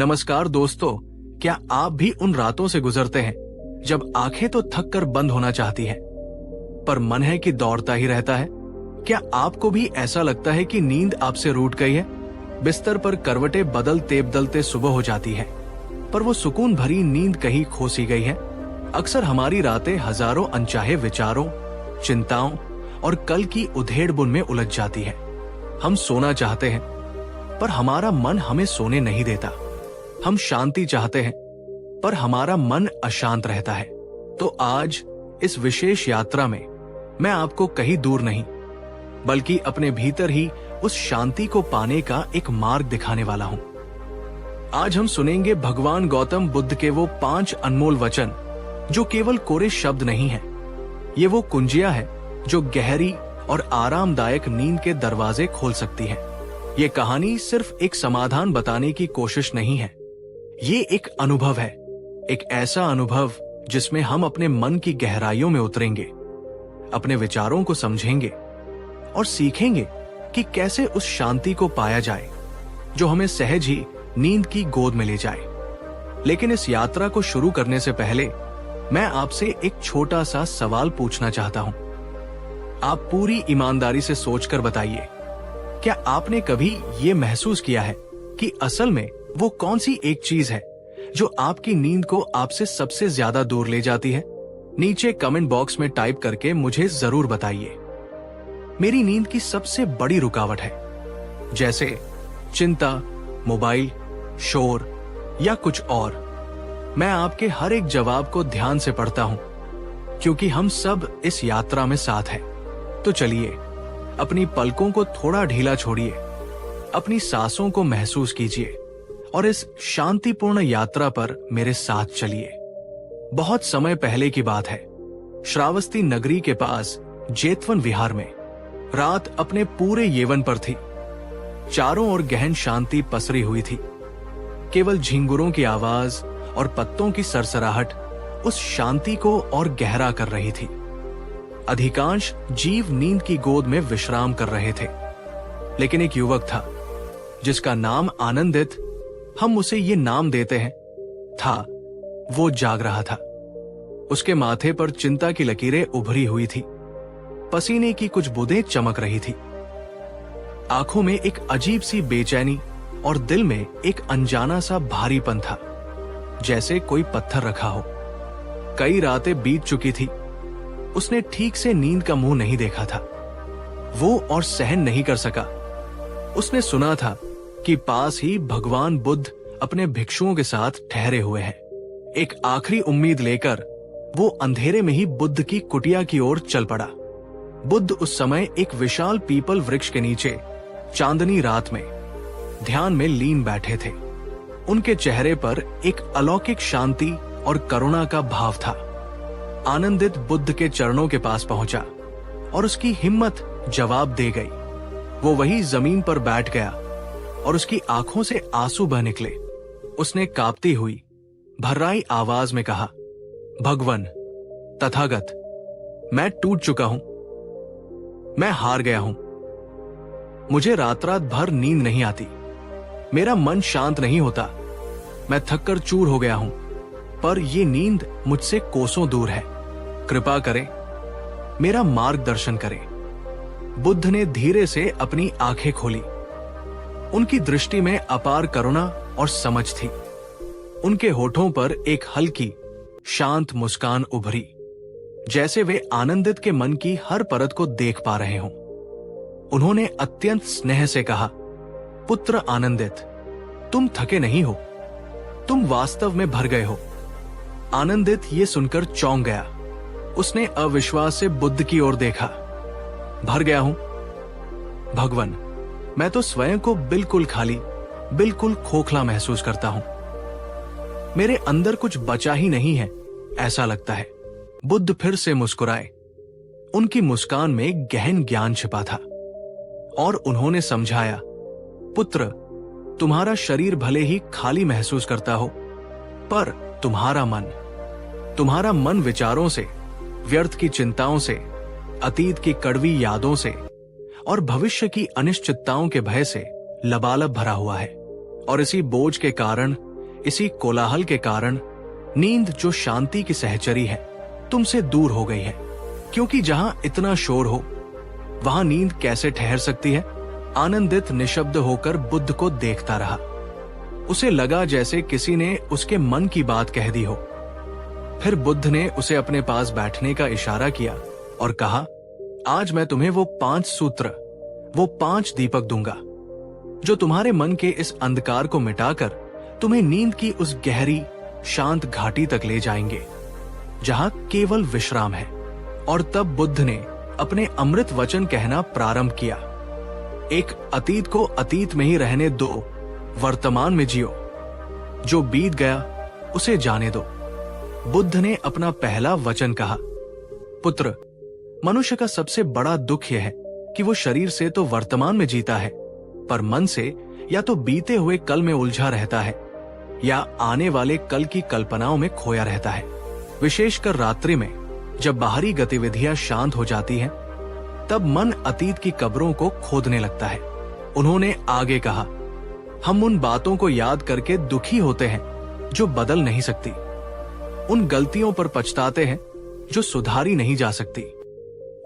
नमस्कार दोस्तों, क्या आप भी उन रातों से गुजरते हैं जब आंखें तो थक कर बंद होना चाहती हैं, पर मन है कि दौड़ता ही रहता है? क्या आपको भी ऐसा लगता है कि नींद आपसे रूठ गई है? बिस्तर पर करवटें बदलते बदलते सुबह हो जाती है, पर वो सुकून भरी नींद कहीं खो सी गई है। अक्सर हमारी रातें हजारों अनचाहे विचारों, चिंताओं और कल की उधेड़-बुन में उलझ जाती है। हम सोना चाहते हैं, पर हमारा मन हमें सोने नहीं देता। हम शांति चाहते हैं, पर हमारा मन अशांत रहता है। तो आज इस विशेष यात्रा में मैं आपको कहीं दूर नहीं, बल्कि अपने भीतर ही उस शांति को पाने का एक मार्ग दिखाने वाला हूं। आज हम सुनेंगे भगवान गौतम बुद्ध के वो 5 अनमोल वचन, जो केवल कोरे शब्द नहीं है। ये वो कुंजियां है जो गहरी और आरामदायक नींद के दरवाजे खोल सकती है। ये कहानी सिर्फ एक समाधान बताने की कोशिश नहीं है, ये एक अनुभव है, एक ऐसा अनुभव जिसमें हम अपने मन की गहराइयों में उतरेंगे, अपने विचारों को समझेंगे और सीखेंगे कि कैसे उस शांति को पाया जाए जो हमें सहज ही नींद की गोद में ले जाए। लेकिन इस यात्रा को शुरू करने से पहले मैं आपसे एक छोटा सा सवाल पूछना चाहता हूं। आप पूरी ईमानदारी से सोचकर बताइए, क्या आपने कभी ये महसूस किया है कि असल में वो कौन सी एक चीज है जो आपकी नींद को आपसे सबसे ज्यादा दूर ले जाती है? नीचे कमेंट बॉक्स में टाइप करके मुझे जरूर बताइए। मेरी नींद की सबसे बड़ी रुकावट है, जैसे चिंता, मोबाइल, शोर या कुछ और। मैं आपके हर एक जवाब को ध्यान से पढ़ता हूं, क्योंकि हम सब इस यात्रा में साथ हैं। तो चलिए, अपनी पलकों को थोड़ा ढीला छोड़िए, अपनी सांसों को महसूस कीजिए और इस शांतिपूर्ण यात्रा पर मेरे साथ चलिए। बहुत समय पहले की बात है, श्रावस्ती नगरी के पास जेतवन विहार में रात अपने पूरे यौवन पर थी। चारों ओर गहन शांति पसरी हुई थी। केवल झिंगुरों की आवाज और पत्तों की सरसराहट उस शांति को और गहरा कर रही थी। अधिकांश जीव नींद की गोद में विश्राम कर रहे थे, लेकिन एक युवक था जिसका नाम आनंदित, हम उसे ये नाम देते हैं, था। वो जाग रहा था। उसके माथे पर चिंता की लकीरें उभरी हुई थी, पसीने की कुछ बूंदें चमक रही थी। आंखों में एक अजीब सी बेचैनी और दिल में एक अनजाना सा भारीपन था, जैसे कोई पत्थर रखा हो। कई रातें बीत चुकी थी, उसने ठीक से नींद का मुंह नहीं देखा था। वो और सहन नहीं कर सका। उसने सुना था कि पास ही भगवान बुद्ध अपने भिक्षुओं के साथ ठहरे हुए हैं। एक आखिरी उम्मीद लेकर वो अंधेरे में ही बुद्ध की कुटिया की ओर चल पड़ा। बुद्ध उस समय एक विशाल पीपल वृक्ष के नीचे चांदनी रात में ध्यान में लीन बैठे थे। उनके चेहरे पर एक अलौकिक शांति और करुणा का भाव था। आनंदित बुद्ध के चरणों के पास पहुंचा और उसकी हिम्मत जवाब दे गई। वो वही जमीन पर बैठ गया और उसकी आंखों से आंसू बह निकले। उसने कांपती हुई भर्राई आवाज में कहा, भगवान, तथागत, मैं टूट चुका हूं, मैं हार गया हूं। मुझे रात रात भर नींद नहीं आती, मेरा मन शांत नहीं होता, मैं थक कर चूर हो गया हूं, पर यह नींद मुझसे कोसों दूर है। कृपा करें, मेरा मार्गदर्शन करें। बुद्ध ने धीरे से अपनी आंखें खोली। उनकी दृष्टि में अपार करुणा और समझ थी। उनके होठों पर एक हल्की, शांत मुस्कान उभरी, जैसे वे आनंदित के मन की हर परत को देख पा रहे हों। उन्होंने अत्यंत स्नेह से कहा, पुत्र आनंदित, तुम थके नहीं हो, तुम वास्तव में भर गए हो। आनंदित ये सुनकर चौंक गया। उसने अविश्वास से बुद्ध की ओर देखा। भर गया हूं? भगवान, मैं तो स्वयं को बिल्कुल खाली, बिल्कुल खोखला महसूस करता हूं। मेरे अंदर कुछ बचा ही नहीं है, ऐसा लगता है। बुद्ध फिर से मुस्कुराए। उनकी मुस्कान में गहन ज्ञान छिपा था और उन्होंने समझाया, पुत्र, तुम्हारा शरीर भले ही खाली महसूस करता हो, पर तुम्हारा मन विचारों से, व्यर्थ की चिंताओं से, अतीत की कड़वी यादों से और भविष्य की अनिश्चितताओं के भय से लबालब भरा हुआ है। और इसी बोझ के कारण इसी कोलाहल के कारण नींद जो शांति की सहचरी है तुमसे दूर हो गई है, क्योंकि जहां इतना शोर हो वहां नींद कैसे ठहर सकती है। आनंदित निशब्द होकर बुद्ध को देखता रहा। उसे लगा जैसे किसी ने उसके मन की बात कह दी हो। फिर बुद्ध ने उसे अपने पास बैठने का इशारा किया और कहा, आज मैं तुम्हें वो 5 सूत्र, वो 5 दीपक दूंगा जो तुम्हारे मन के इस अंधकार को मिटाकर तुम्हें नींद की उस गहरी शांत घाटी तक ले जाएंगे जहां केवल विश्राम है। और तब बुद्ध ने अपने अमृत वचन कहना प्रारंभ किया। एक अतीत को अतीत में ही रहने दो, वर्तमान में जियो। जो बीत गया उसे जाने दो। बुद्ध ने अपना पहला वचन कहा, पुत्र, मनुष्य का सबसे बड़ा दुख यह है कि वो शरीर से तो वर्तमान में जीता है, पर मन से या तो बीते हुए कल में उलझा रहता है या आने वाले कल की कल्पनाओं में खोया रहता है। विशेषकर रात्रि में जब बाहरी गतिविधियां शांत हो जाती हैं, तब मन अतीत की कब्रों को खोदने लगता है। उन्होंने आगे कहा, हम उन बातों को याद करके दुखी होते हैं जो बदल नहीं सकती, उन गलतियों पर पछताते हैं जो सुधारी नहीं जा सकती,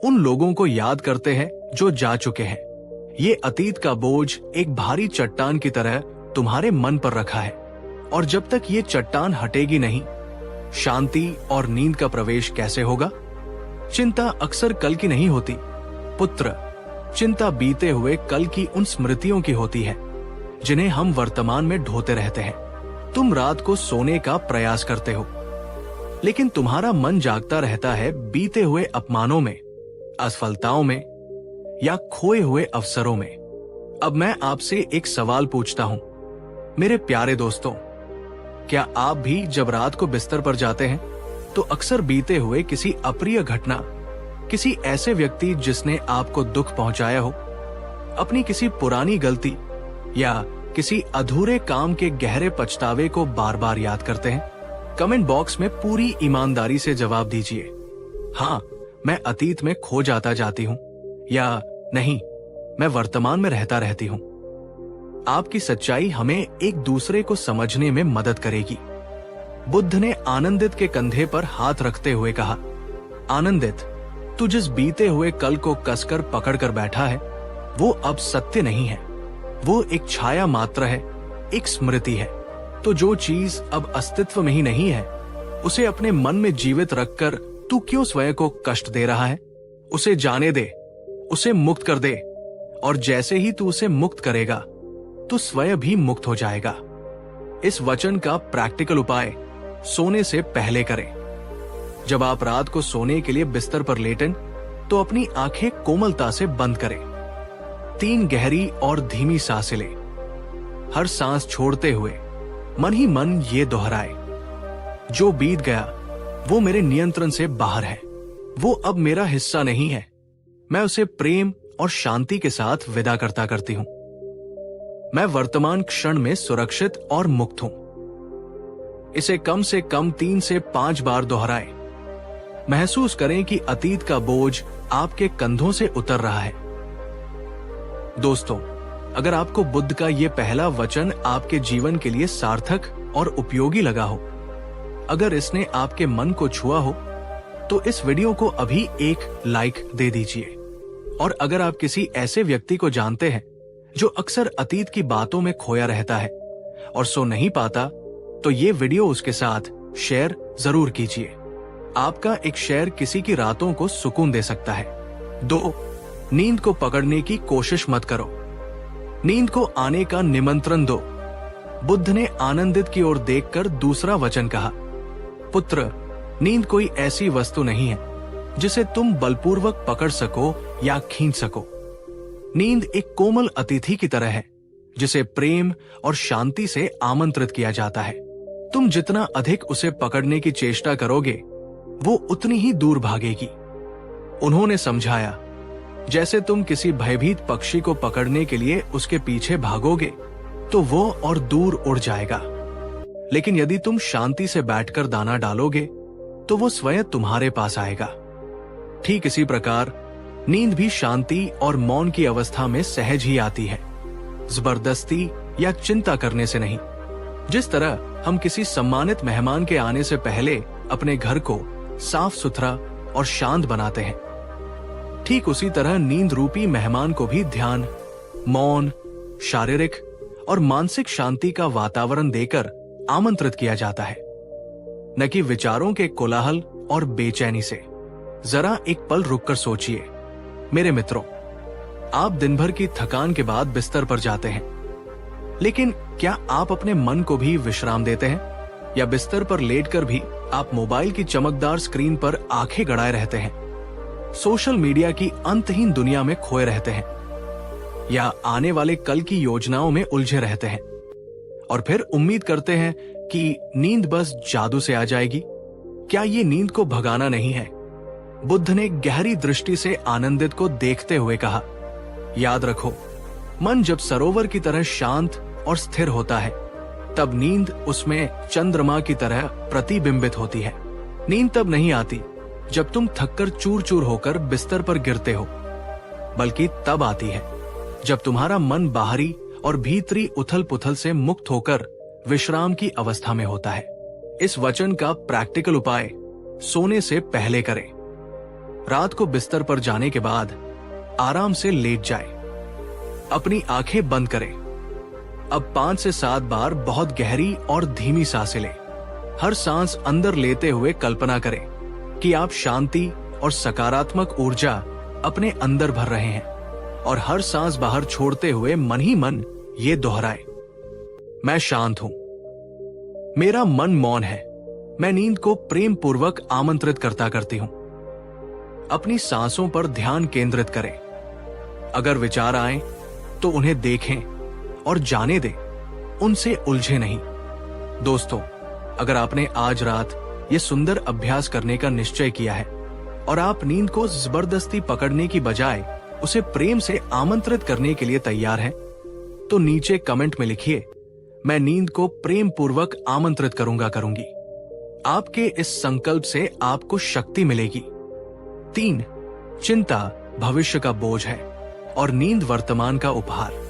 उन लोगों को याद करते हैं जो जा चुके हैं। ये अतीत का बोझ एक भारी चट्टान की तरह तुम्हारे मन पर रखा है, और जब तक ये चट्टान हटेगी नहीं, शांति और नींद का प्रवेश कैसे होगा। चिंता अक्सर कल की नहीं होती पुत्र, चिंता बीते हुए कल की उन स्मृतियों की होती है जिन्हें हम वर्तमान में ढोते रहते हैं। तुम रात को सोने का प्रयास करते हो, लेकिन तुम्हारा मन जागता रहता है बीते हुए अपमानों में, असफलताओं में या खोए हुए अवसरों में। अब मैं आपसे एक सवाल पूछता हूं, मेरे प्यारे दोस्तों, क्या आप भी जब रात को बिस्तर पर जाते हैं तो अक्सर बीते हुए किसी अप्रिय घटना, किसी ऐसे व्यक्ति जिसने आपको दुख पहुंचाया हो, अपनी किसी पुरानी गलती या किसी अधूरे काम के गहरे पछतावे को बार बार याद करते हैं? कमेंट बॉक्स में पूरी ईमानदारी से जवाब दीजिए, हाँ मैं अतीत में खो जाती हूँ, या नहीं मैं वर्तमान में रहती हूँ। आपकी सच्चाई हमें एक दूसरे को समझने में मदद करेगी। बुद्ध ने आनंदित के कंधे पर हाथ रखते हुए कहा, आनंदित, तू जिस बीते हुए कल को कसकर पकड़कर बैठा है वो अब सत्य नहीं है, वो एक छाया मात्र है, एक स्मृति है। तो जो चीज अब अस्तित्व में ही नहीं है, उसे अपने मन में जीवित रखकर तू क्यों स्वयं को कष्ट दे रहा है? उसे जाने दे, उसे मुक्त कर दे, और जैसे ही तू उसे मुक्त करेगा तो स्वयं भी मुक्त हो जाएगा। इस वचन का प्रैक्टिकल उपाय सोने से पहले करें। जब आप रात को सोने के लिए बिस्तर पर लेटें तो अपनी आंखें कोमलता से बंद करें। 3 गहरी और धीमी सांसें लें। हर सांस छोड़ते हुए मन ही मन ये दोहराए, जो बीत गया वो मेरे नियंत्रण से बाहर है, वो अब मेरा हिस्सा नहीं है, मैं उसे प्रेम और शांति के साथ विदा करती हूं। मैं वर्तमान क्षण में सुरक्षित और मुक्त हूं। इसे कम से कम 3 से 5 बार दोहराएं। महसूस करें कि अतीत का बोझ आपके कंधों से उतर रहा है। दोस्तों, अगर आपको बुद्ध का ये पहला वचन आपके जीवन के लिए सार्थक और उपयोगी लगा हो, अगर इसने आपके मन को छुआ हो, तो इस वीडियो को अभी एक लाइक दे दीजिए। और अगर आप किसी ऐसे व्यक्ति को जानते हैं जो अक्सर अतीत की बातों में खोया रहता है और सो नहीं पाता, तो ये वीडियो उसके साथ शेयर जरूर कीजिए। आपका एक शेयर किसी की रातों को सुकून दे सकता है। 2. नींद को पकड़ने की कोशिश मत करो, नींद को आने का निमंत्रण दो। बुद्ध ने आनंदित की ओर देखकर दूसरा वचन कहा, पुत्र, नींद कोई ऐसी वस्तु नहीं है जिसे तुम बलपूर्वक पकड़ सको या खींच सको। नींद एक कोमल अतिथि की तरह है जिसे प्रेम और शांति से आमंत्रित किया जाता है। तुम जितना अधिक उसे पकड़ने की चेष्टा करोगे, वो उतनी ही दूर भागेगी। उन्होंने समझाया, जैसे तुम किसी भयभीत पक्षी को पकड़ने के लिए उसके पीछे भागोगे तो वो और दूर उड़ जाएगा, लेकिन यदि तुम शांति से बैठकर दाना डालोगे तो वो स्वयं तुम्हारे पास आएगा। ठीक इसी प्रकार नींद भी शांति और मौन की अवस्था में सहज ही आती है, जबरदस्ती या चिंता करने से नहीं। जिस तरह हम किसी सम्मानित मेहमान के आने से पहले अपने घर को साफ सुथरा और शांत बनाते हैं, ठीक उसी तरह नींद रूपी मेहमान को भी ध्यान, मौन, शारीरिक और मानसिक शांति का वातावरण देकर आमंत्रित किया जाता है, न कि विचारों के कोलाहल और बेचैनी से। जरा एक पल रुककर सोचिए मेरे मित्रों, आप दिन भर की थकान के बाद बिस्तर पर जाते हैं, लेकिन क्या आप अपने मन को भी विश्राम देते हैं? या बिस्तर पर लेटकर भी आप मोबाइल की चमकदार स्क्रीन पर आंखें गड़ाए रहते हैं, सोशल मीडिया की अंतहीन दुनिया में खोए रहते हैं, या आने वाले कल की योजनाओं में उलझे रहते हैं और फिर उम्मीद करते हैं कि नींद बस जादू से आ जाएगी? क्या ये नींद को भगाना नहीं है? बुद्ध ने गहरी दृष्टि से आनंदित को देखते हुए कहा, याद रखो, मन जब सरोवर की तरह शांत और स्थिर होता है, तब नींद उसमें चंद्रमा की तरह प्रतिबिंबित होती है। नींद तब नहीं आती जब तुम थककर चूर चूर होकर बिस्तर पर गिरते हो, बल्कि तब आती है जब तुम्हारा मन बाहरी और भीतरी उथल पुथल से मुक्त होकर विश्राम की अवस्था में होता है। इस वचन का प्रैक्टिकल उपाय सोने से पहले करें। रात को बिस्तर पर जाने के बाद आराम से लेट जाए, अपनी आंखें बंद करें। अब 5 से 7 बार बहुत गहरी और धीमी सांसें लें। हर सांस अंदर लेते हुए कल्पना करें कि आप शांति और सकारात्मक ऊर्जा अपने अंदर भर रहे हैं, और हर सांस बाहर छोड़ते हुए मन ही मन ये दोहराए, मैं शांत हूं, मेरा मन मौन है, मैं नींद को प्रेम पूर्वक आमंत्रित करती हूं। अपनी सांसों पर ध्यान केंद्रित करें। अगर विचार आए तो उन्हें देखें और जाने दें, उनसे उलझे नहीं। दोस्तों, अगर आपने आज रात ये सुंदर अभ्यास करने का निश्चय किया है और आप नींद को जबरदस्ती पकड़ने की बजाय उसे प्रेम से आमंत्रित करने के लिए तैयार हैं, तो नीचे कमेंट में लिखिए, मैं नींद को प्रेम पूर्वक आमंत्रित करूंगी। आपके इस संकल्प से आपको शक्ति मिलेगी। 3. चिंता भविष्य का बोझ है और नींद वर्तमान का उपहार।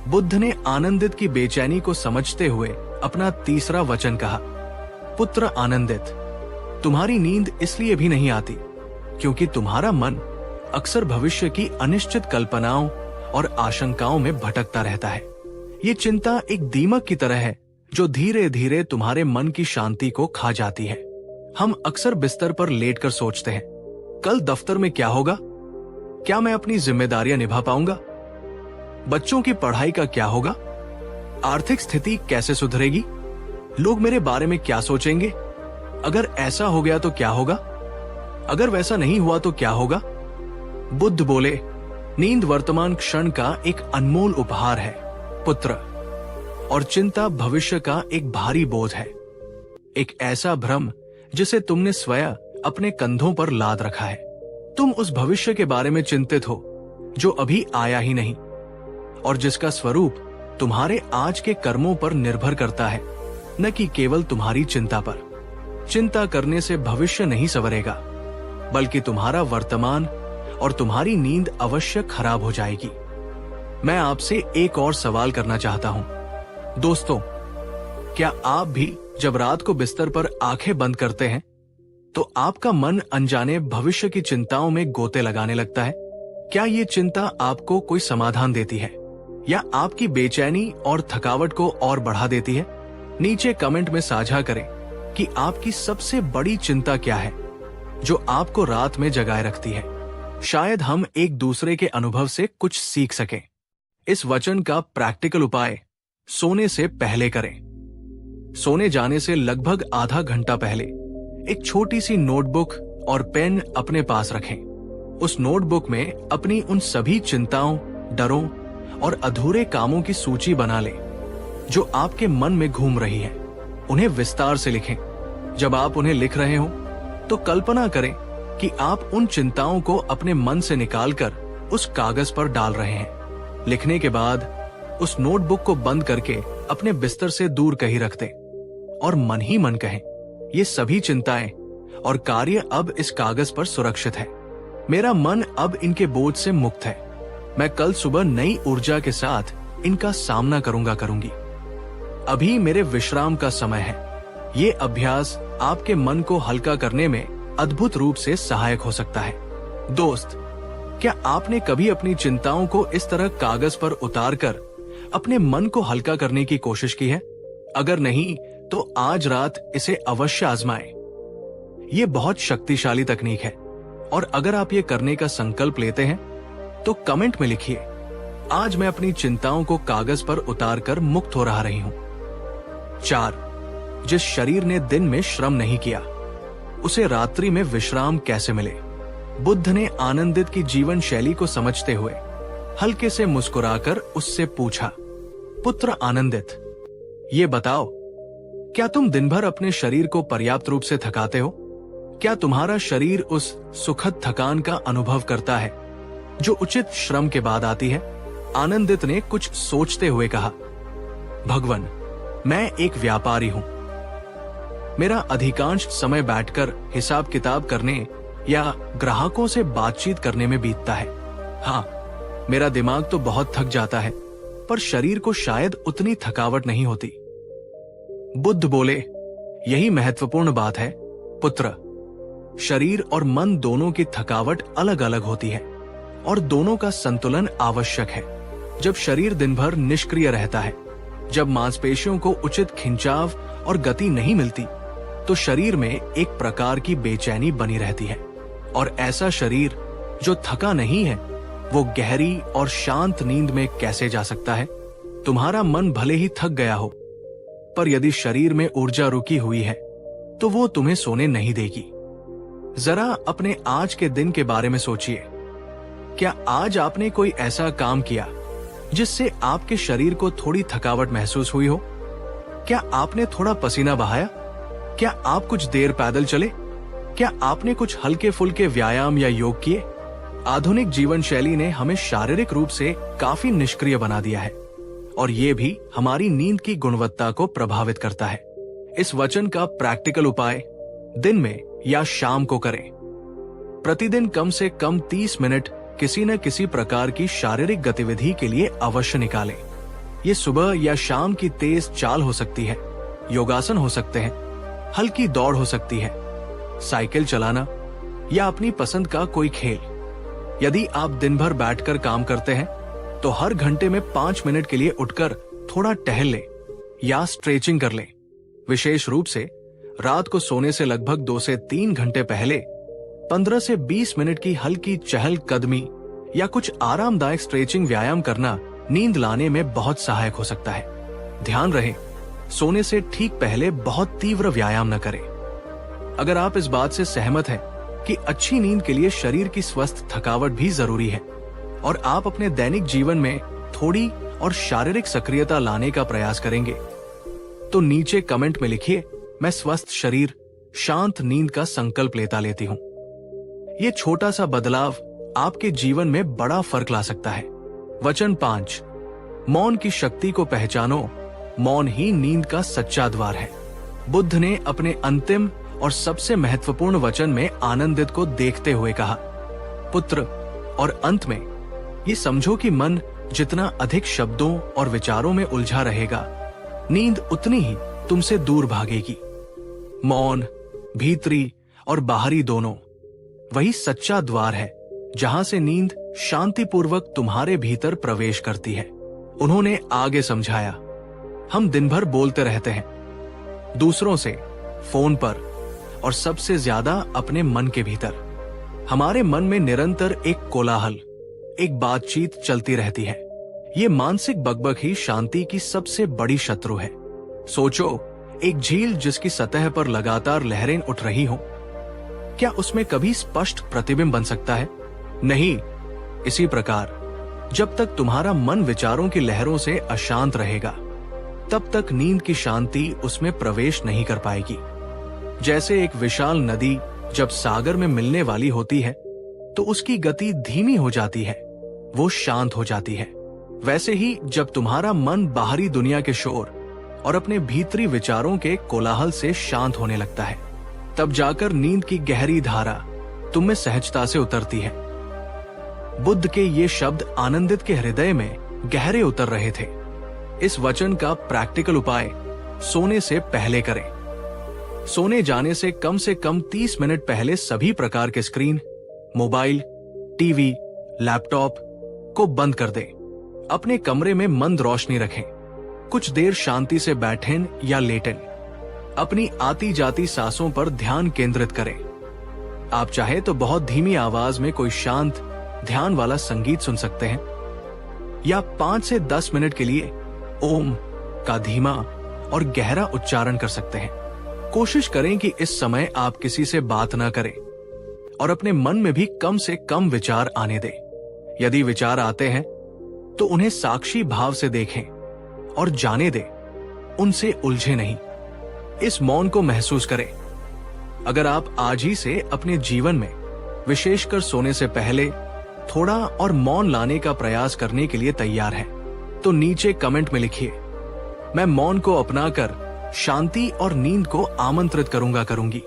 बुद्ध ने आनंदित की बेचैनी को समझते हुए अपना तीसरा वचन कहा, पुत्र आनंदित, तुम्हारी नींद इसलिए भी नहीं आती क्योंकि तुम्हारा मन अक्सर भविष्य की अनिश्चित कल्पनाओं और आशंकाओं में भटकता रहता है। ये चिंता एक दीमक की तरह है जो धीरे धीरे तुम्हारे मन की शांति को खा जाती है। हम अक्सर बिस्तर पर लेटकर सोचते हैं, कल दफ्तर में क्या होगा? क्या मैं अपनी जिम्मेदारियां निभा पाऊंगा? बच्चों की पढ़ाई का क्या होगा? आर्थिक स्थिति कैसे सुधरेगी? लोग मेरे बारे में क्या सोचेंगे? अगर ऐसा हो गया तो क्या होगा? अगर वैसा नहीं हुआ तो क्या होगा? बुद्ध बोले, नींद वर्तमान क्षण का एक अनमोल उपहार है पुत्र, और चिंता भविष्य का एक भारी बोझ है, एक ऐसा भ्रम जिसे तुमने स्वयं अपने कंधों पर लाद रखा है। तुम उस भविष्य के बारे में चिंतित हो जो अभी आया ही नहीं, और जिसका स्वरूप तुम्हारे आज के कर्मों पर निर्भर करता है, न कि केवल तुम्हारी चिंता पर। चिंता करने से भविष्य नहीं संवरेगा, बल्कि तुम्हारा वर्तमान और तुम्हारी नींद अवश्य खराब हो जाएगी। मैं आपसे एक और सवाल करना चाहता हूं। दोस्तों, क्या आप भी जब रात को बिस्तर पर आंखें बंद करते हैं तो आपका मन अनजाने भविष्य की चिंताओं में गोते लगाने लगता है? क्या ये चिंता आपको कोई समाधान देती है या आपकी बेचैनी और थकावट को और बढ़ा देती है? नीचे कमेंट में साझा करें कि आपकी सबसे बड़ी चिंता क्या है जो आपको रात में जगाए रखती है। शायद हम एक दूसरे के अनुभव से कुछ सीख सकें। इस वचन का प्रैक्टिकल उपाय सोने से पहले करें। सोने जाने से लगभग आधा घंटा पहले एक छोटी सी नोटबुक और पेन अपने पास रखें। उस नोटबुक में अपनी उन सभी चिंताओं, डरों और अधूरे कामों की सूची बना लें जो आपके मन में घूम रही है। उन्हें विस्तार से लिखें। जब आप उन्हें लिख रहे हो तो कल्पना करें कि आप उन चिंताओं को अपने मन से निकालकर उस कागज पर डाल रहे हैं। लिखने के बाद उस नोटबुक को बंद करके अपने बिस्तर से दूर कहीं रख दें और मन ही मन कहें, ये सभी चिंताएं और कार्य अब इस कागज पर सुरक्षित है। मेरा मन अब इनके बोझ से मुक्त है। मैं कल सुबह नई ऊर्जा के साथ इनका सामना करूंगी। अभी मेरे विश्राम का समय है। ये अभ्यास आपके मन को हल्का करने में अद्भुत रूप से सहायक हो सकता है। दोस्त, क्या आपने कभी अपनी चिंताओं को इस तरह कागज पर उतारकर अपने मन को हल्का करने की कोशिश की है? अगर नहीं, तो आज रात इसे अवश्य आजमाएं। ये बहुत शक्तिशाली तकनीक है और अगर आप ये करने का संकल्प लेते हैं तो कमेंट में लिखिए, आज मैं अपनी चिंताओं को कागज पर उतारकर मुक्त हो रही हूं। 4. जिस शरीर ने दिन में श्रम नहीं किया, उसे रात्रि में विश्राम कैसे मिले? बुद्ध ने आनंदित की जीवन शैली को समझते हुए हल्के से मुस्कुराकर उससे पूछा, पुत्र आनंदित, ये बताओ, क्या तुम दिन भर अपने शरीर को पर्याप्त रूप से थकाते हो? क्या तुम्हारा शरीर उस सुखद थकान का अनुभव करता है जो उचित श्रम के बाद आती है? आनंदित ने कुछ सोचते हुए कहा, भगवान, मैं एक व्यापारी हूं। मेरा अधिकांश समय बैठकर हिसाब किताब करने या ग्राहकों से बातचीत करने में बीतता है। हाँ, मेरा दिमाग तो बहुत थक जाता है, पर शरीर को शायद उतनी थकावट नहीं होती। बुद्ध बोले, यही महत्वपूर्ण बात है पुत्र। शरीर और मन दोनों की थकावट अलग अलग होती है और दोनों का संतुलन आवश्यक है। जब शरीर दिन भर निष्क्रिय रहता है, जब मांसपेशियों को उचित खिंचाव और गति नहीं मिलती, तो शरीर में एक प्रकार की बेचैनी बनी रहती है। और ऐसा शरीर जो थका नहीं है, वो गहरी और शांत नींद में कैसे जा सकता है? तुम्हारा मन भले ही थक गया हो, पर यदि शरीर में ऊर्जा रुकी हुई है, तो वो तुम्हें सोने नहीं देगी। जरा अपने आज के दिन के बारे में सोचिए। क्या आज आपने कोई ऐसा काम किया जिससे आपके शरीर को थोड़ी थकावट महसूस हुई हो? क्या आपने थोड़ा पसीना बहाया? क्या आप कुछ देर पैदल चले? क्या आपने कुछ हल्के फुल्के व्यायाम या योग किए? आधुनिक जीवन शैली ने हमें शारीरिक रूप से काफी निष्क्रिय बना दिया है और ये भी हमारी नींद की गुणवत्ता को प्रभावित करता है। इस वचन का प्रैक्टिकल उपाय दिन में या शाम को करें। प्रतिदिन कम से कम 30 मिनट किसी न किसी प्रकार की शारीरिक गतिविधि के लिए अवश्य निकालें। ये सुबह या शाम की तेज चाल हो सकती है, योगासन हो सकते हैं, हल्की दौड़ हो सकती है, साइकिल चलाना या अपनी पसंद का कोई खेल। यदि आप दिन भर बैठकर काम करते हैं, तो हर घंटे में 5 मिनट के लिए उठकर थोड़ा टहल लें या स्ट्रेचिंग कर लें। विशेष रूप से रात को सोने से लगभग 2 से 3 घंटे पहले 15 से 20 मिनट की हल्की चहल कदमी या कुछ आरामदायक स्ट्रेचिंग व्यायाम करना नींद लाने में बहुत सहायक हो सकता है। ध्यान रहे, सोने से ठीक पहले बहुत तीव्र व्यायाम न करें। अगर आप इस बात से सहमत हैं कि अच्छी नींद के लिए शरीर की स्वस्थ थकावट भी जरूरी है और आप अपने दैनिक जीवन में थोड़ी और शारीरिक सक्रियता लाने का प्रयास करेंगे, तो नीचे कमेंट में लिखिए, मैं स्वस्थ शरीर, शांत नींद का संकल्प लेती हूँ। ये छोटा सा बदलाव आपके जीवन में बड़ा फर्क ला सकता है। वचन 5, मौन की शक्ति को पहचानो, मौन ही नींद का सच्चा द्वार है। बुद्ध ने अपने अंतिम और सबसे महत्वपूर्ण वचन में आनंदित को देखते हुए कहा, पुत्र, और अंत में ये समझो कि मन जितना अधिक शब्दों और विचारों में उलझा रहेगा, नींद उतनी ही तुमसे दूर भागेगी। मौन, भीतरी और बाहरी दोनों, वही सच्चा द्वार है जहां से नींद शांतिपूर्वक तुम्हारे भीतर प्रवेश करती है। उन्होंने आगे समझाया, हम दिन भर बोलते रहते हैं, दूसरों से, फोन पर और सबसे ज्यादा अपने मन के भीतर। हमारे मन में निरंतर एक कोलाहल, एक बातचीत चलती रहती है। ये मानसिक बकबक ही शांति की सबसे बड़ी शत्रु है। सोचो, एक झील जिसकी सतह पर लगातार लहरें उठ रही हो, क्या उसमें कभी स्पष्ट प्रतिबिंब बन सकता है? नहीं। इसी प्रकार जब तक तुम्हारा मन विचारों की लहरों से अशांत रहेगा, तब तक नींद की शांति उसमें प्रवेश नहीं कर पाएगी। जैसे एक विशाल नदी जब सागर में मिलने वाली होती है, तो उसकी गति धीमी हो जाती है, वो शांत हो जाती है। वैसे ही जब तुम्हारा मन बाहरी दुनिया के शोर और अपने भीतरी विचारों के कोलाहल से शांत होने लगता है, तब जाकर नींद की गहरी धारा तुम में सहजता से उतरती है। बुद्ध के ये शब्द आनंदित के हृदय में गहरे उतर रहे थे। इस वचन का प्रैक्टिकल उपाय सोने से पहले करें। सोने जाने से कम 30 मिनट पहले सभी प्रकार के स्क्रीन, मोबाइल, टीवी, लैपटॉप को बंद कर दें। अपने कमरे में मंद रोशनी रखें। कुछ देर शांति से बैठें या लेटें। अपनी आती जाती सांसों पर ध्यान केंद्रित करें। आप चाहे तो बहुत धीमी आवाज में कोई शांत ध्यान वाला संगीत सुन सकते हैं या 5 से 10 मिनट के लिए ओम का धीमा और गहरा उच्चारण कर सकते हैं। कोशिश करें कि इस समय आप किसी से बात ना करें और अपने मन में भी कम से कम विचार आने दें। यदि विचार आते हैं तो उन्हें साक्षी भाव से देखें और जाने दें, उनसे उलझे नहीं। इस मौन को महसूस करें। अगर आप आज ही से अपने जीवन में, विशेषकर सोने से पहले, थोड़ा और मौन लाने का प्रयास करने के लिए तैयार हैं, तो नीचे कमेंट में लिखिए, मैं मौन को अपनाकर शांति और नींद को आमंत्रित करूंगी।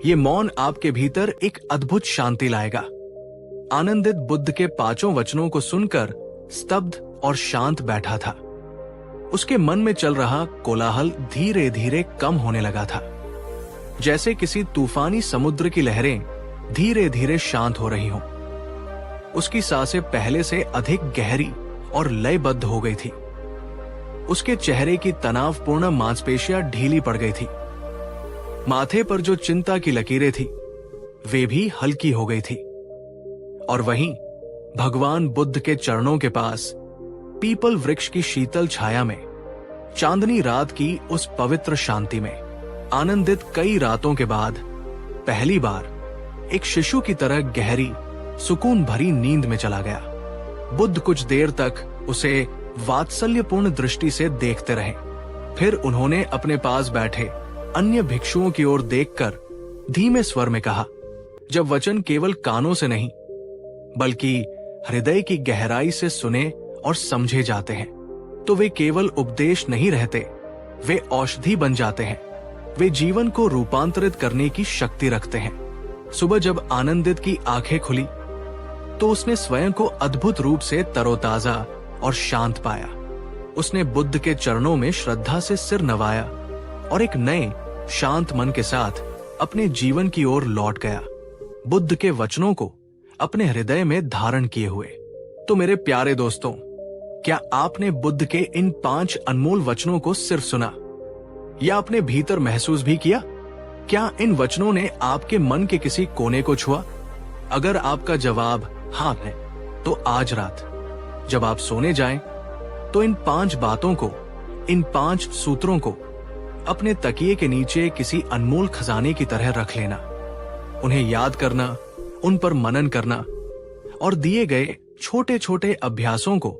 ये मौन आपके भीतर एक अद्भुत शांति लाएगा। आनंदित बुद्ध के 5 वचनों को सुनकर स्तब्ध और शांत बैठा था। उसके मन में चल रहा कोलाहल धीरे धीरे कम होने लगा था, जैसे किसी तूफानी समुद्र की लहरें धीरे धीरे शांत हो रही हों। उसकी सांसें पहले से अधिक गहरी और लयबद्ध हो गई थी। उसके चेहरे की तनावपूर्ण मांसपेशियां ढीली पड़ गई थी। माथे पर जो चिंता की लकीरें थी, वे भी हल्की हो गई थी। और वहीं भगवान बुद्ध के चरणों के पास पीपल वृक्ष की शीतल छाया में, चांदनी रात की उस पवित्र शांति में, आनंदित कई रातों के बाद पहली बार एक शिशु की तरह गहरी सुकून भरी नींद में चला गया। बुद्ध कुछ देर तक उसे वात्सल्यपूर्ण दृष्टि से देखते रहे। फिर उन्होंने अपने पास बैठे अन्य भिक्षुओं की ओर देखकर धीमे स्वर में कहा, जब वचन केवल कानों से नहीं बल्कि हृदय की गहराई से सुने और समझे जाते हैं तो वे केवल उपदेश नहीं रहते, वे औषधि बन जाते हैं। वे जीवन को रूपांतरित करने की शक्ति रखते हैं। सुबह जब आनंदित की आंखें खुली तो उसने स्वयं को अद्भुत रूप से तरोताजा और शांत पाया। उसने बुद्ध के चरणों में श्रद्धा से सिर नवाया और एक नए शांत मन के साथ अपने जीवन की ओर लौट गया, बुद्ध के वचनों को अपने हृदय में धारण किए हुए। तो मेरे प्यारे दोस्तों, क्या आपने बुद्ध के इन 5 अनमोल वचनों को सिर्फ सुना या अपने भीतर महसूस भी किया? क्या इन वचनों ने आपके मन के किसी कोने को छुआ? अगर आपका जवाब हाँ है, तो आज रात जब आप सोने जाएं, तो इन 5 बातों को, इन 5 सूत्रों को अपने तकिए के नीचे किसी अनमोल खजाने की तरह रख लेना। उन्हें याद करना, उन पर मनन करना और दिए गए छोटे छोटे अभ्यासों को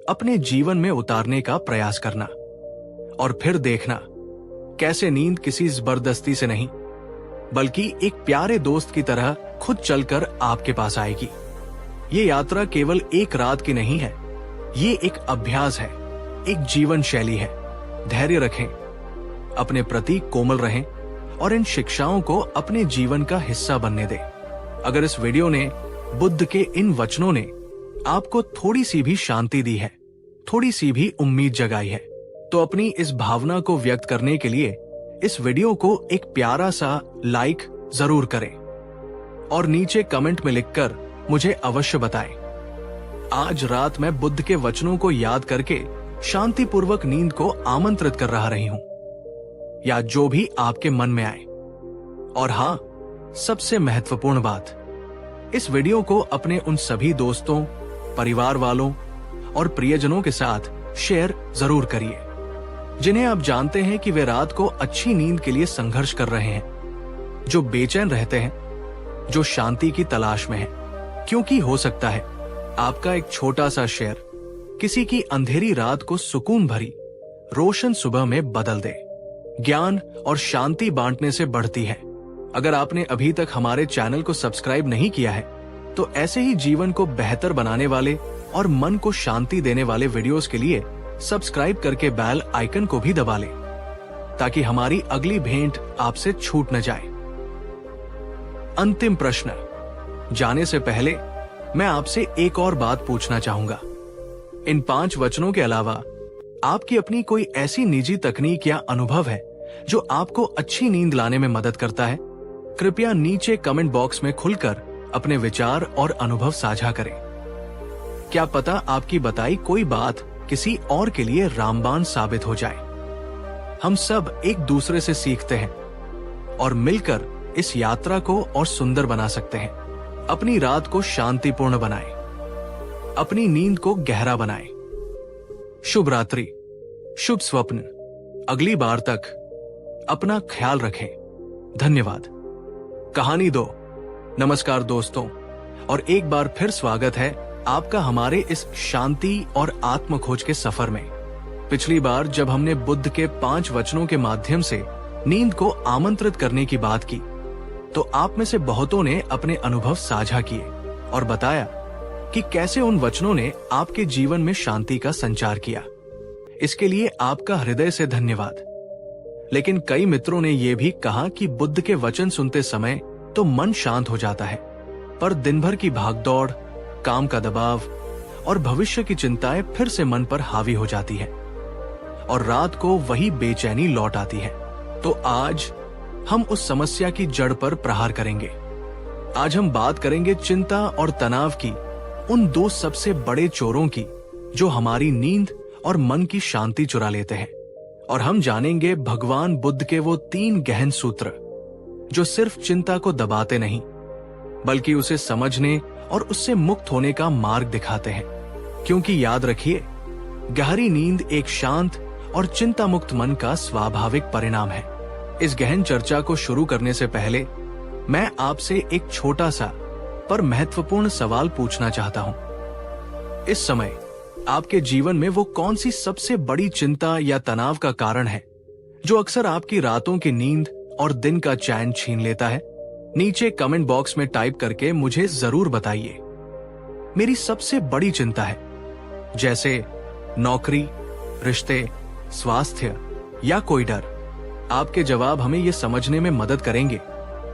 अपने जीवन में उतारने का प्रयास करना। और फिर देखना कैसे नींद किसी जबरदस्ती से नहीं बल्कि एक प्यारे दोस्त की तरह खुद चलकर आपके पास आएगी। ये यात्रा केवल एक रात की नहीं है, ये एक अभ्यास है, एक जीवन शैली है। धैर्य रखें, अपने प्रति कोमल रहें और इन शिक्षाओं को अपने जीवन का हिस्सा बनने दें। अगर इस वीडियो ने, बुद्ध के इन वचनों ने आपको थोड़ी सी भी शांति दी है, थोड़ी सी भी उम्मीद जगाई है, तो अपनी इस भावना को व्यक्त करने के लिए इस वीडियो को एक प्यारा सा लाइक जरूर करें और नीचे कमेंट में लिखकर मुझे अवश्य बताएं। आज रात मैं बुद्ध के वचनों को याद करके शांतिपूर्वक नींद को आमंत्रित कर रही हूं, या जो भी आपके मन में आए। और हां, सबसे महत्वपूर्ण बात, इस वीडियो को अपने उन सभी दोस्तों, परिवार वालों और प्रियजनों के साथ शेयर जरूर करिए जिन्हें आप जानते हैं कि वे रात को अच्छी नींद के लिए संघर्ष कर रहे हैं, जो बेचैन रहते हैं, जो शांति की तलाश में हैं। क्योंकि हो सकता है आपका एक छोटा सा शेयर किसी की अंधेरी रात को सुकून भरी रोशन सुबह में बदल दे। ज्ञान और शांति बांटने से बढ़ती है। अगर आपने अभी तक हमारे चैनल को सब्सक्राइब नहीं किया है तो ऐसे ही जीवन को बेहतर बनाने वाले और मन को शांति देने वाले वीडियोस के लिए सब्सक्राइब करके बेल आइकन को भी दबा लें ताकि हमारी अगली भेंट आपसे छूट न जाए। अंतिम प्रश्न जाने से पहले मैं आपसे एक और बात पूछना चाहूंगा। इन 5 वचनों के अलावा आपकी अपनी कोई ऐसी निजी तकनीक या अनुभव है जो आपको अच्छी नींद लाने में मदद करता है? कृपया नीचे कमेंट बॉक्स में खुलकर अपने विचार और अनुभव साझा करें। क्या पता आपकी बताई कोई बात किसी और के लिए रामबाण साबित हो जाए। हम सब एक दूसरे से सीखते हैं और मिलकर इस यात्रा को और सुंदर बना सकते हैं। अपनी रात को शांतिपूर्ण बनाएं, अपनी नींद को गहरा बनाएं। शुभ रात्रि, शुभ स्वप्न। अगली बार तक अपना ख्याल रखें। धन्यवाद। कहानी 2। नमस्कार दोस्तों, और एक बार फिर स्वागत है आपका हमारे इस शांति और आत्म खोज के सफर में। पिछली बार जब हमने बुद्ध के 5 वचनों के माध्यम से नींद को आमंत्रित करने की बात की, तो आप में से बहुतों ने अपने अनुभव साझा किए और बताया कि कैसे उन वचनों ने आपके जीवन में शांति का संचार किया। इसके लिए आपका हृदय से धन्यवाद। लेकिन कई मित्रों ने यह भी कहा कि बुद्ध के वचन सुनते समय तो मन शांत हो जाता है, पर दिन भर की भागदौड़, काम का दबाव और भविष्य की चिंताएं फिर से मन पर हावी हो जाती है और रात को वही बेचैनी लौट आती है। तो आज हम उस समस्या की जड़ पर प्रहार करेंगे। आज हम बात करेंगे चिंता और तनाव की, उन 2 सबसे बड़े चोरों की जो हमारी नींद और मन की शांति चुरा लेते हैं। और हम जानेंगे भगवान बुद्ध के वो 3 गहन सूत्र जो सिर्फ चिंता को दबाते नहीं, बल्कि उसे समझने और उससे मुक्त होने का मार्ग दिखाते हैं। क्योंकि याद रखिए, गहरी नींद एक शांत और चिंता मुक्त मन का स्वाभाविक परिणाम है। इस गहन चर्चा को शुरू करने से पहले मैं आपसे एक छोटा सा पर महत्वपूर्ण सवाल पूछना चाहता हूं। इस समय आपके जीवन में वो कौन सी सबसे बड़ी चिंता या तनाव का कारण है जो अक्सर आपकी रातों की नींद और दिन का चैन छीन लेता है? नीचे कमेंट बॉक्स में टाइप करके मुझे जरूर बताइए। मेरी सबसे बड़ी चिंता है, जैसे नौकरी, रिश्ते, स्वास्थ्य या कोई डर। आपके जवाब हमें यह समझने में मदद करेंगे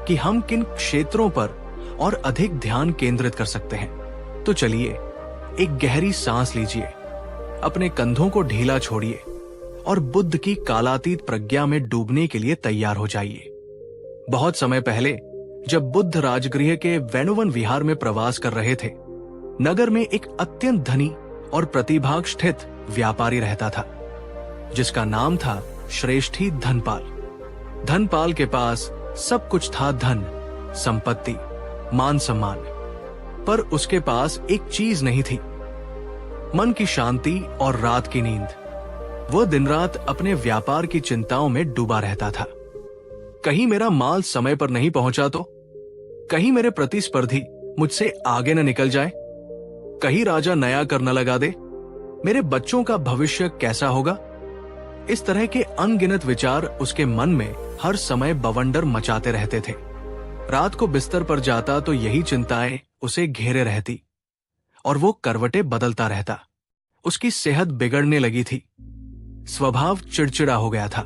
कि हम किन क्षेत्रों पर और अधिक ध्यान केंद्रित कर सकते हैं। तो चलिए एक गहरी सांस लीजिए, अपने कंधों को ढीला छोड़िए और बुद्ध की कालातीत प्रज्ञा में डूबने के लिए तैयार हो जाइए। बहुत समय पहले जब बुद्ध राजगृह के वैनुवन विहार में प्रवास कर रहे थे, नगर में एक अत्यंत धनी और प्रतिभाष्ठित व्यापारी रहता था जिसका नाम था श्रेष्ठी धनपाल। धनपाल के पास सब कुछ था, धन, संपत्ति, मान सम्मान, पर उसके पास एक चीज नहीं थी, मन की शांति और रात की नींद। वो दिन रात अपने व्यापार की चिंताओं में डूबा रहता था। कहीं मेरा माल समय पर नहीं पहुंचा तो, कहीं मेरे प्रतिस्पर्धी मुझसे आगे न निकल जाए, कहीं राजा नया कर न लगा दे, मेरे बच्चों का भविष्य कैसा होगा। इस तरह के अनगिनत विचार उसके मन में हर समय बवंडर मचाते रहते थे। रात को बिस्तर पर जाता तो यही चिंताएं उसे घेरे रहती और वो करवटें बदलता रहता। उसकी सेहत बिगड़ने लगी थी, स्वभाव चिड़चिड़ा हो गया था।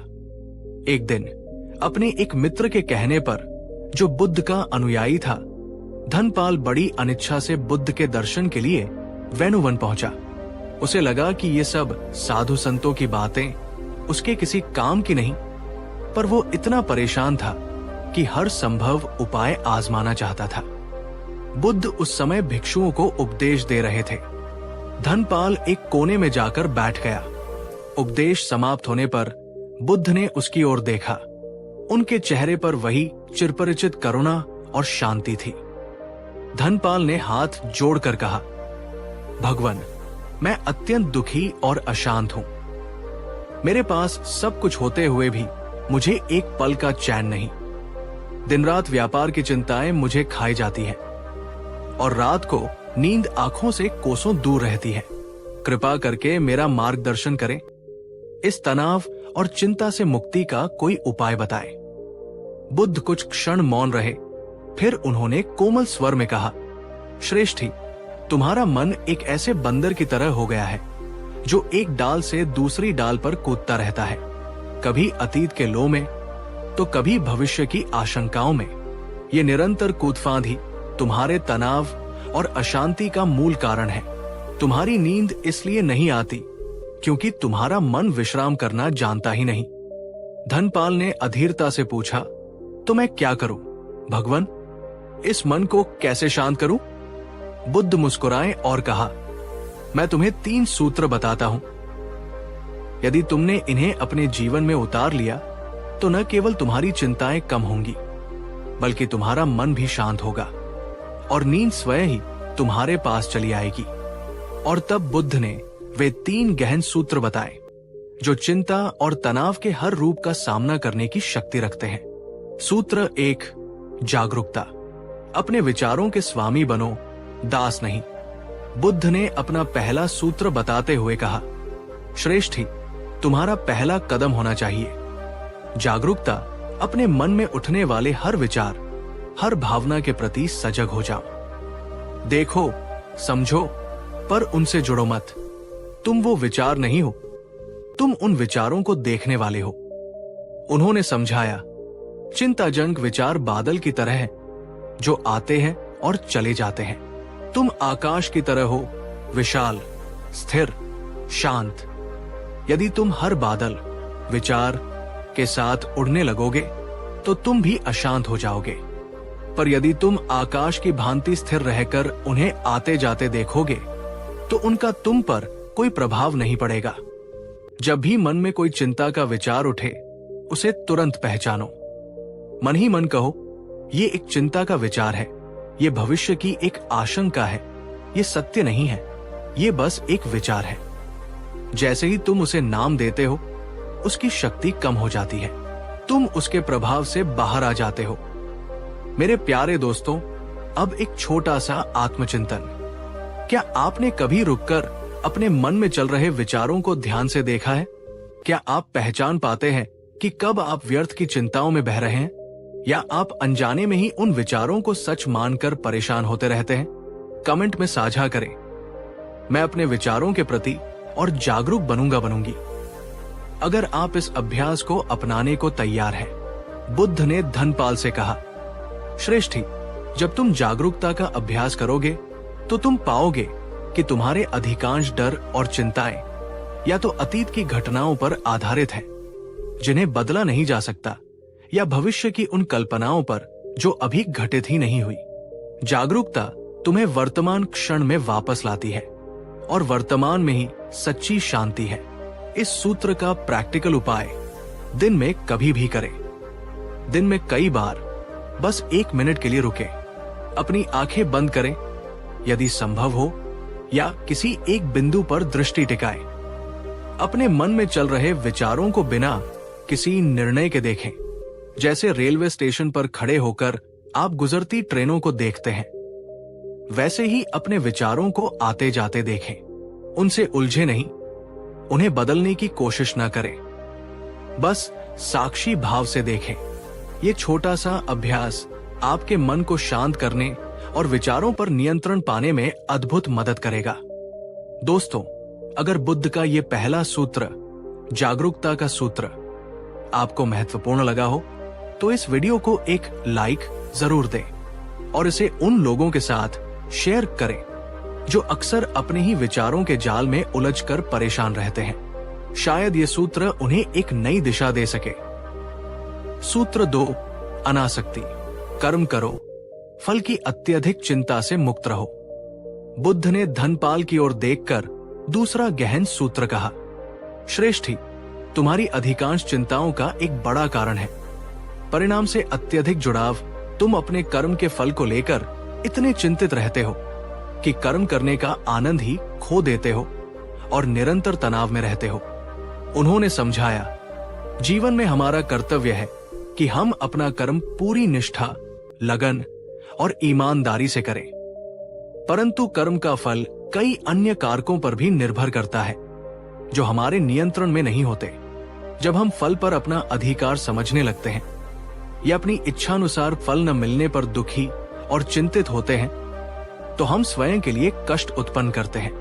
एक दिन अपने एक मित्र के कहने पर, जो बुद्ध का अनुयायी था, धनपाल बड़ी अनिच्छा से बुद्ध के दर्शन के लिए वैनुवन पहुंचा। उसे लगा कि ये सब साधु संतों की बातें उसके किसी काम की नहीं, पर वो इतना परेशान था कि हर संभव उपाय आजमाना चाहता था। बुद्ध उस समय भिक्षुओं को उपदेश दे रहे थे। धनपाल एक कोने में जाकर बैठ गया। उपदेश समाप्त होने पर बुद्ध ने उसकी ओर देखा। उनके चेहरे पर वही चिरपरिचित करुणा और शांति थी। धनपाल ने हाथ जोड़कर कहा, भगवान, मैं अत्यंत दुखी और अशांत हूं। मेरे पास सब कुछ होते हुए भी मुझे एक पल का चैन नहीं। दिन रात व्यापार की चिंताएं मुझे खाई जाती हैं और रात को नींद आंखों से कोसों दूर रहती है। कृपा करके मेरा मार्गदर्शन करें। इस तनाव और चिंता से मुक्ति का कोई उपाय बताएं। बुद्ध कुछ क्षण मौन रहे, फिर उन्होंने कोमल स्वर में कहा, श्रेष्ठी, तुम्हारा मन एक ऐसे बंदर की तरह हो गया है जो एक डाल से दूसरी डाल पर कूदता रहता है, कभी अतीत के लोभ में तो कभी भविष्य की आशंकाओं में। ये निरंतर कूदफांद ही तुम्हारे तनाव और अशांति का मूल कारण है। तुम्हारी नींद इसलिए नहीं आती क्योंकि तुम्हारा मन विश्राम करना जानता ही नहीं। धनपाल ने अधीरता से पूछा, तो मैं क्या करूं भगवान, इस मन को कैसे शांत करूं? बुद्ध मुस्कुराए और कहा, मैं तुम्हें 3 सूत्र बताता हूं। यदि तुमने इन्हें अपने जीवन में उतार लिया तो न केवल तुम्हारी चिंताएं कम होंगी, बल्कि तुम्हारा मन भी शांत होगा और नींद स्वयं ही तुम्हारे पास चली आएगी। और तब बुद्ध ने वे 3 गहन सूत्र बताए जो चिंता और तनाव के हर रूप का सामना करने की शक्ति रखते हैं। सूत्र 1, जागरूकता। अपने विचारों के स्वामी बनो, दास नहीं। बुद्ध ने अपना पहला सूत्र बताते हुए कहा, श्रेष्ठ ही तुम्हारा पहला कदम होना चाहिए। जागरूकता, अपने मन में उठने वाले हर विचार, हर भावना के प्रति सजग हो जाओ। देखो, समझो, पर उनसे जुड़ो मत। तुम वो विचार नहीं हो, तुम उन विचारों को देखने वाले हो। उन्होंने समझाया, चिंताजनक विचार बादल की तरह हैं, जो आते हैं और चले जाते हैं। तुम आकाश की तरह हो, विशाल, स्थिर, शांत। यदि तुम हर बादल, विचार के साथ उड़ने लगोगे तो तुम भी अशांत हो जाओगे। पर यदि तुम आकाश की भांति स्थिर रहकर उन्हें आते जाते देखोगे तो उनका तुम पर कोई प्रभाव नहीं पड़ेगा। जब भी मन में कोई चिंता का विचार उठे, उसे तुरंत पहचानो। मन ही मन कहो, ये एक चिंता का विचार है, ये भविष्य की एक आशंका है, ये सत्य नहीं है, ये बस एक विचार है। जैसे ही तुम उसे नाम देते हो, उसकी शक्ति कम हो जाती है, तुम उसके प्रभाव से बाहर आ जाते हो। मेरे प्यारे दोस्तों, अब एक छोटा सा आत्मचिंतन। क्या आपने कभी रुककर अपने मन में चल रहे विचारों को ध्यान से देखा है? क्या आप पहचान पाते हैं कि कब आप व्यर्थ की चिंताओं में बह रहे हैं, या आप अनजाने में ही उन विचारों को सच मानकर परेशान होते रहते हैं? कमेंट में साझा करें। मैं अपने विचारों के प्रति और जागरूक बनूंगी। अगर आप इस अभ्यास को अपनाने को तैयार हैं, बुद्ध ने धनपाल से कहा, श्रेष्ठ ही, जब तुम जागरूकता का अभ्यास करोगे तो तुम पाओगे कि तुम्हारे अधिकांश डर और चिंताएं या तो अतीत की घटनाओं पर आधारित हैं, जिन्हें बदला नहीं जा सकता, या भविष्य की उन कल्पनाओं पर जो अभी घटित ही नहीं हुई। जागरूकता तुम्हें वर्तमान क्षण में वापस लाती है और वर्तमान में ही सच्ची शांति है। इस सूत्र का प्रैक्टिकल उपाय दिन में कभी भी करें। दिन में कई बार बस 1 मिनट के लिए रुकें, अपनी आंखें बंद करें, यदि संभव हो, या किसी एक बिंदु पर दृष्टि टिकाएं। अपने मन में चल रहे विचारों को बिना किसी निर्णय के देखें, जैसे रेलवे स्टेशन पर खड़े होकर आप गुजरती ट्रेनों को देखते हैं। वैसे ही अपने विचारों को आते जाते देखें, उनसे उलझे नहीं, उन्हें बदलने की कोशिश न करें, बस साक्षी भाव से देखें। ये छोटा सा अभ्यास आपके मन को शांत करने और विचारों पर नियंत्रण पाने में अद्भुत मदद करेगा। दोस्तों, अगर बुद्ध का ये पहला सूत्र, जागरूकता का सूत्र, आपको महत्वपूर्ण लगा हो तो इस वीडियो को एक लाइक जरूर दें और इसे उन लोगों के साथ शेयर करें जो अक्सर अपने ही विचारों के जाल में उलझकर परेशान रहते हैं। शायद ये सूत्र उन्हें एक नई दिशा दे सके। सूत्र 2, अनासक्ति। कर्म करो, फल की अत्यधिक चिंता से मुक्त रहो। बुद्ध ने धनपाल की ओर देखकर दूसरा गहन सूत्र कहा, श्रेष्ठ ही, तुम्हारी अधिकांश चिंताओं का एक बड़ा कारण है परिणाम से अत्यधिक जुड़ाव। तुम अपने कर्म के फल को लेकर इतने चिंतित रहते हो कि कर्म करने का आनंद ही खो देते हो और निरंतर तनाव में रहते हो। उन्होंने समझाया, जीवन में हमारा कर्तव्य है कि हम अपना कर्म पूरी निष्ठा, लगन और ईमानदारी से करें, परंतु कर्म का फल कई अन्य कारकों पर भी निर्भर करता है जो हमारे नियंत्रण में नहीं होते। जब हम फल पर अपना अधिकार समझने लगते हैं या अपनी इच्छानुसार फल न मिलने पर दुखी और चिंतित होते हैं, तो हम स्वयं के लिए कष्ट उत्पन्न करते हैं।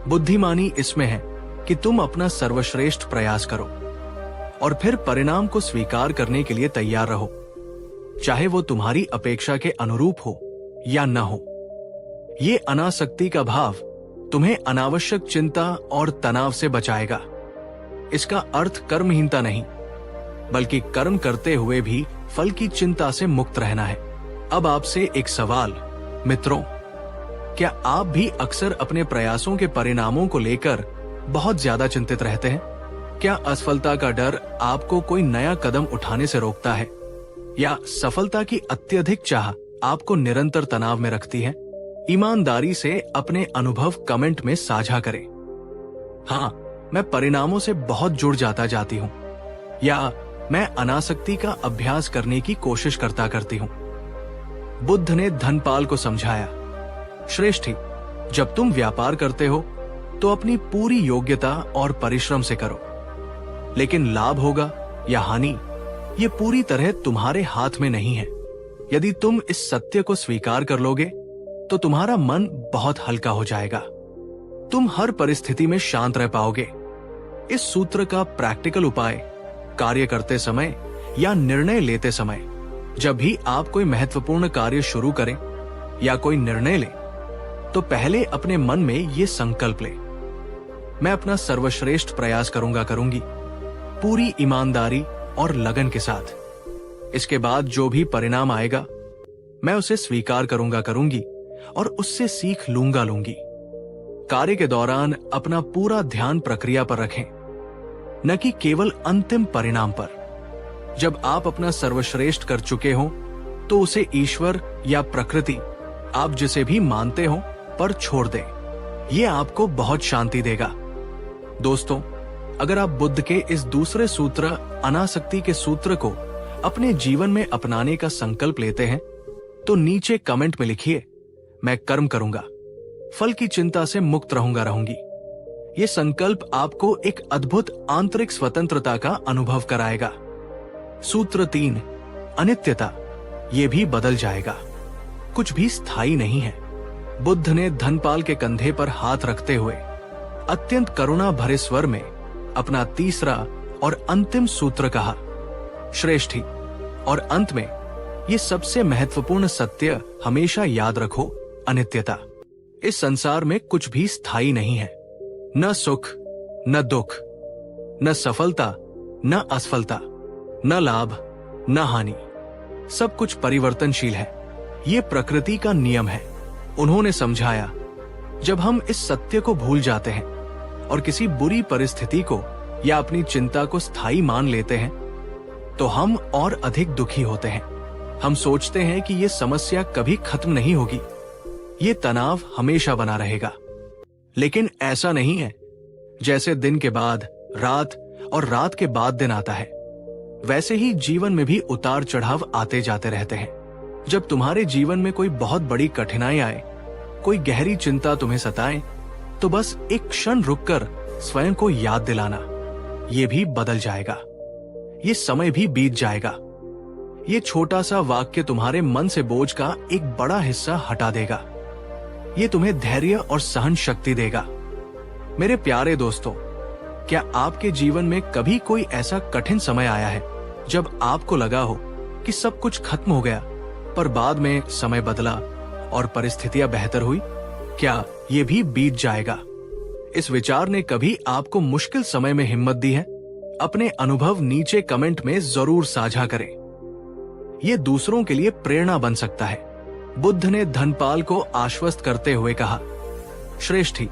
बुद्धिमानी इसमें है कि तुम अपना सर्वश्रेष्ठ प्रयास करो और फिर परिणाम को स्वीकार करने के लिए तैयार रहो, चाहे वो तुम्हारी अपेक्षा के अनुरूप हो या न हो। ये अनासक्ति का भाव तुम्हें अनावश्यक चिंता और तनाव से बचाएगा। इसका अर्थ कर्महीनता नहीं, बल्कि कर्म करते हुए भी फल की चिंता से मुक्त रहना है। अब आपसे एक सवाल मित्रों, क्या आप भी अक्सर अपने प्रयासों के परिणामों को लेकर बहुत ज्यादा चिंतित रहते हैं? क्या असफलता का डर आपको कोई नया कदम उठाने से रोकता है, या सफलता की अत्यधिक चाह आपको निरंतर तनाव में रखती है? ईमानदारी से अपने अनुभव कमेंट में साझा करें। हाँ, मैं परिणामों से बहुत जुड़ जाती हूँ, या मैं अनासक्ति का अभ्यास करने की कोशिश करती हूँ। बुद्ध ने धनपाल को समझाया, श्रेष्ठी, जब तुम व्यापार करते हो तो अपनी पूरी योग्यता और परिश्रम से करो, लेकिन लाभ होगा या हानि ये पूरी तरह तुम्हारे हाथ में नहीं है। यदि तुम इस सत्य को स्वीकार कर लोगे तो तुम्हारा मन बहुत हल्का हो जाएगा। तुम हर परिस्थिति में शांत रह पाओगे। इस सूत्र का प्रैक्टिकल उपाय कार्य करते समय या निर्णय लेते समय, जब भी आप कोई महत्वपूर्ण कार्य शुरू करें या कोई निर्णय लें, तो पहले अपने मन में ये संकल्प लें, मैं अपना सर्वश्रेष्ठ प्रयास करूंगी, पूरी ईमानदारी और लगन के साथ। इसके बाद जो भी परिणाम आएगा मैं उसे स्वीकार करूंगी और उससे सीख लूंगी। कार्य के दौरान अपना पूरा ध्यान प्रक्रिया पर रखें, न कि केवल अंतिम परिणाम पर। जब आप अपना सर्वश्रेष्ठ कर चुके हो तो उसे ईश्वर या प्रकृति, आप जिसे भी मानते हो, पर छोड़ दें। यह आपको बहुत शांति देगा। दोस्तों, अगर आप बुद्ध के इस दूसरे सूत्र अनासक्ति के सूत्र को अपने जीवन में अपनाने का संकल्प लेते हैं तो नीचे कमेंट में लिखिए, मैं कर्म करूंगा, फल की चिंता से मुक्त रहूंगी। ये संकल्प आपको एक अद्भुत आंतरिक स्वतंत्रता का अनुभव कराएगा। सूत्र 3, अनित्यता, ये भी बदल जाएगा। कुछ भी स्थायी नहीं है। बुद्ध ने धनपाल के कंधे पर हाथ रखते हुए अत्यंत करुणा भरे स्वर में अपना तीसरा और अंतिम सूत्र कहा, श्रेष्ठी, और अंत में ये सबसे महत्वपूर्ण सत्य हमेशा याद रखो, अनित्यता। इस संसार में कुछ भी स्थायी नहीं है, न सुख न दुख, न सफलता न असफलता, न लाभ न हानि। सब कुछ परिवर्तनशील है। ये प्रकृति का नियम है। उन्होंने समझाया, जब हम इस सत्य को भूल जाते हैं और किसी बुरी परिस्थिति को या अपनी चिंता को स्थायी मान लेते हैं तो हम और अधिक दुखी होते हैं। हम सोचते हैं कि ये समस्या कभी खत्म नहीं होगी, ये तनाव हमेशा बना रहेगा। लेकिन ऐसा नहीं है। जैसे दिन के बाद रात और रात के बाद दिन आता है, वैसे ही जीवन में भी उतार चढ़ाव आते जाते रहते हैं। जब तुम्हारे जीवन में कोई बहुत बड़ी कठिनाई आए, कोई गहरी चिंता तुम्हें सताए, तो बस एक क्षण रुककर स्वयं को याद दिलाना, ये भी बदल जाएगा, ये समय भी बीत जाएगा। ये छोटा सा वाक्य तुम्हारे मन से बोझ का एक बड़ा हिस्सा हटा देगा। ये तुम्हें धैर्य और सहन शक्ति देगा। मेरे प्यारे दोस्तों, क्या आपके जीवन में कभी कोई ऐसा कठिन समय आया है जब आपको लगा हो कि सब कुछ खत्म हो गया, पर बाद में समय बदला और परिस्थितियां बेहतर हुई? क्या ये भी बीत जाएगा? इस विचार ने कभी आपको मुश्किल समय में हिम्मत दी है? अपने अनुभव नीचे कमेंट में जरूर साझा करें। ये दूसरों के लिए प्रेरणा बन सकता है। बुद्ध ने धनपाल को आश्वस्त करते हुए कहा, श्रेष्ठी,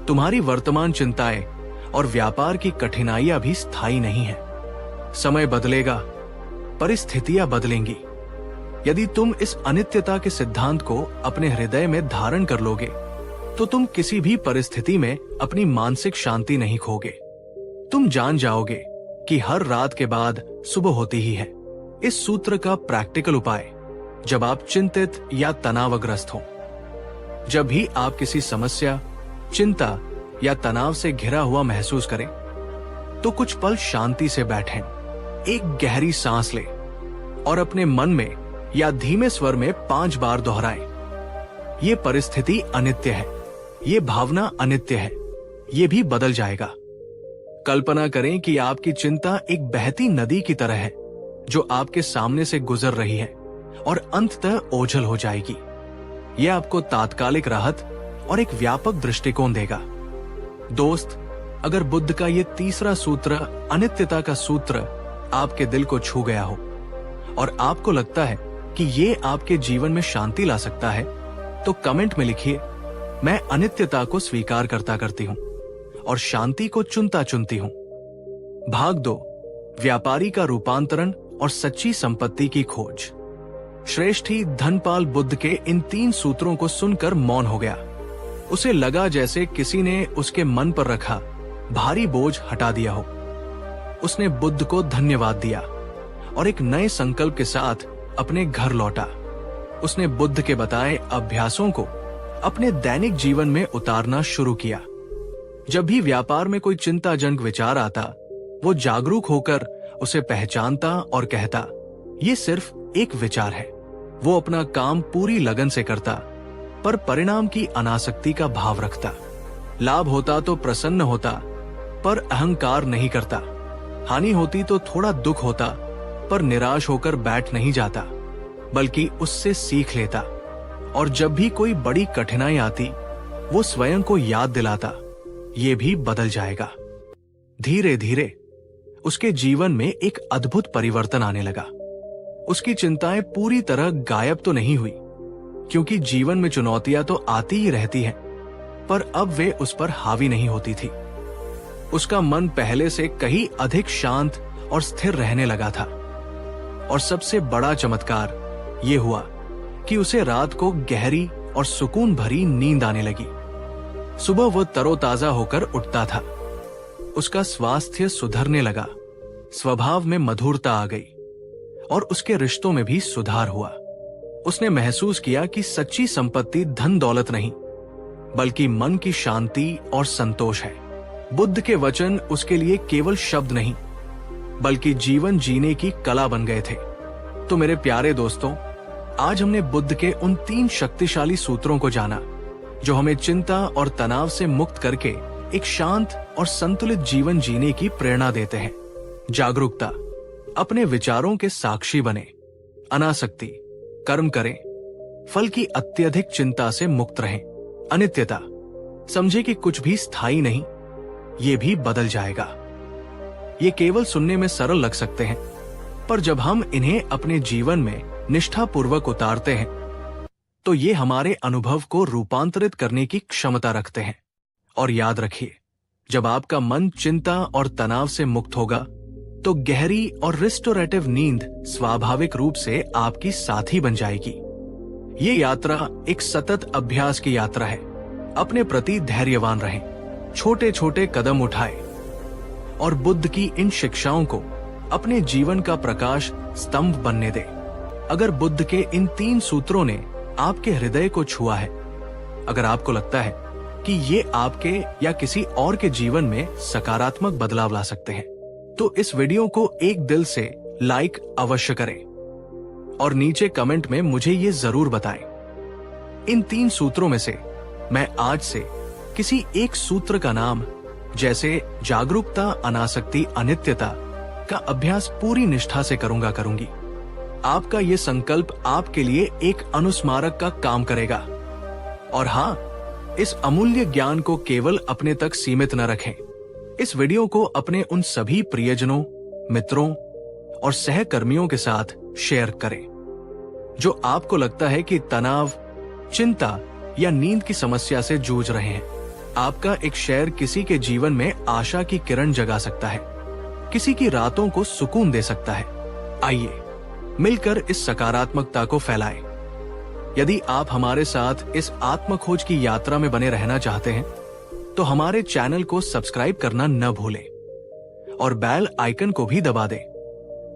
तुम्हारी वर्तमान चिंताएं और व्यापार की कठिनाइयां भी स्थायी नहीं है। समय बदलेगा, परिस्थितियां बदलेंगी। यदि तुम इस अनित्यता के सिद्धांत को अपने हृदय में धारण कर लोगे तो तुम किसी भी परिस्थिति में अपनी मानसिक शांति नहीं खोगे। तुम जान जाओगे कि हर रात के बाद सुबह होती ही है। इस सूत्र का प्रैक्टिकल उपाय, जब आप चिंतित या तनावग्रस्त हो, जब भी आप किसी समस्या, चिंता या तनाव से घिरा हुआ महसूस करें, तो कुछ पल शांति से बैठें, एक गहरी सांस लें और अपने मन में या धीमे स्वर में 5 बार दोहराएं, ये परिस्थिति अनित्य है, ये भावना अनित्य है, ये भी बदल जाएगा। कल्पना करें कि आपकी चिंता एक बहती नदी की तरह है जो आपके सामने से गुजर रही है और अंततः ओझल हो जाएगी। यह आपको तात्कालिक राहत और एक व्यापक दृष्टिकोण देगा। दोस्त, अगर बुद्ध का ये तीसरा सूत्र, अनित्यता का सूत्र, आपके दिल को छू गया हो और आपको लगता है कि ये आपके जीवन में शांति ला सकता है, तो कमेंट में लिखिए, मैं अनित्यता को स्वीकार करती हूं और शांति को चुनती हूं। भाग 2, व्यापारी का रूपांतरण और सच्ची संपत्ति की खोज। श्रेष्ठी धनपाल बुद्ध के इन 3 सूत्रों को सुनकर मौन हो गया। उसे लगा जैसे किसी ने उसके मन पर रखा भारी बोझ हटा दिया हो। उसने बुद्ध को धन्यवाद दिया और एक नए संकल्प के साथ अपने घर लौटा। उसने बुद्ध के बताए अभ्यासों को अपने दैनिक जीवन में उतारना शुरू किया। जब भी व्यापार में कोई चिंताजनक विचार आता, वो जागरूक होकर उसे पहचानता और कहता, ये सिर्फ एक विचार है। वो अपना काम पूरी लगन से करता, पर परिणाम की अनासक्ति का भाव रखता। लाभ होता तो प्रसन्न होता, पर अहंकार नहीं करता। हानि होती तो थोड़ा दुख होता, पर निराश होकर बैठ नहीं जाता, बल्कि उससे सीख लेता। और जब भी कोई बड़ी कठिनाई आती, वो स्वयं को याद दिलाता, ये भी बदल जाएगा। धीरे धीरे उसके जीवन में एक अद्भुत परिवर्तन आने लगा। उसकी चिंताएं पूरी तरह गायब तो नहीं हुई, क्योंकि जीवन में चुनौतियां तो आती ही रहती हैं, पर अब वे उस पर हावी नहीं होती थी। उसका मन पहले से कहीं अधिक शांत और स्थिर रहने लगा था। और सबसे बड़ा चमत्कार ये हुआ कि उसे रात को गहरी और सुकून भरी नींद आने लगी। सुबह वह तरोताजा होकर उठता था। उसका स्वास्थ्य सुधरने लगा, स्वभाव में मधुरता आ गई और उसके रिश्तों में भी सुधार हुआ। उसने महसूस किया कि सच्ची संपत्ति धन दौलत नहीं, बल्कि मन की शांति और संतोष है। बुद्ध के वचन उसके लिए केवल शब्द नहीं, बल्कि जीवन जीने की कला बन गए थे। तो मेरे प्यारे दोस्तों, आज हमने बुद्ध के उन 3 शक्तिशाली सूत्रों को जाना, जो हमें चिंता और तनाव से मुक्त करके एक शांत और संतुलित जीवन जीने की प्रेरणा देते हैं। जागरूकता, अपने विचारों के साक्षी बने। अनासक्ति, कर्म करें, फल की अत्यधिक चिंता से मुक्त रहें। अनित्यता, समझे कि कुछ भी स्थायी नहीं, ये भी बदल जाएगा। ये केवल सुनने में सरल लग सकते हैं, पर जब हम इन्हें अपने जीवन में निष्ठापूर्वक उतारते हैं, तो ये हमारे अनुभव को रूपांतरित करने की क्षमता रखते हैं। और याद रखिए, जब आपका मन चिंता और तनाव से मुक्त होगा, तो गहरी और रिस्टोरेटिव नींद स्वाभाविक रूप से आपकी साथी बन जाएगी। ये यात्रा एक सतत अभ्यास की यात्रा है। अपने प्रति धैर्यवान रहें, छोटे छोटे कदम उठाएं और बुद्ध की इन शिक्षाओं को अपने जीवन का प्रकाश स्तंभ बनने दें। अगर बुद्ध के इन 3 सूत्रों ने आपके हृदय को छुआ है, अगर आपको लगता है कि ये आपके या किसी और के जीवन में सकारात्मक बदलाव ला सकते हैं, तो इस वीडियो को एक दिल से लाइक अवश्य करें और नीचे कमेंट में मुझे ये जरूर बताएं। इन 3 सूत्रों में से मैं आज से किसी एक सूत्र का नाम, जैसे जागरूकता, अनासक्ति, अनित्यता का अभ्यास पूरी निष्ठा से करूंगी। आपका ये संकल्प आपके लिए एक अनुस्मारक का काम करेगा। और हाँ, इस अमूल्य ज्ञान को केवल अपने तक सीमित न रखें। इस वीडियो को अपने उन सभी प्रियजनों, मित्रों और सहकर्मियों के साथ शेयर करें, जो आपको लगता है कि तनाव, चिंता या नींद की समस्या से जूझ रहे हैं। आपका एक शेयर किसी के जीवन में आशा की किरण जगा सकता है, किसी की रातों को सुकून दे सकता है। आइए मिलकर इस सकारात्मकता को फैलाएं। यदि आप हमारे साथ इस आत्मखोज की यात्रा में बने रहना चाहते हैं, तो हमारे चैनल को सब्सक्राइब करना न भूलें और बेल आइकन को भी दबा दें,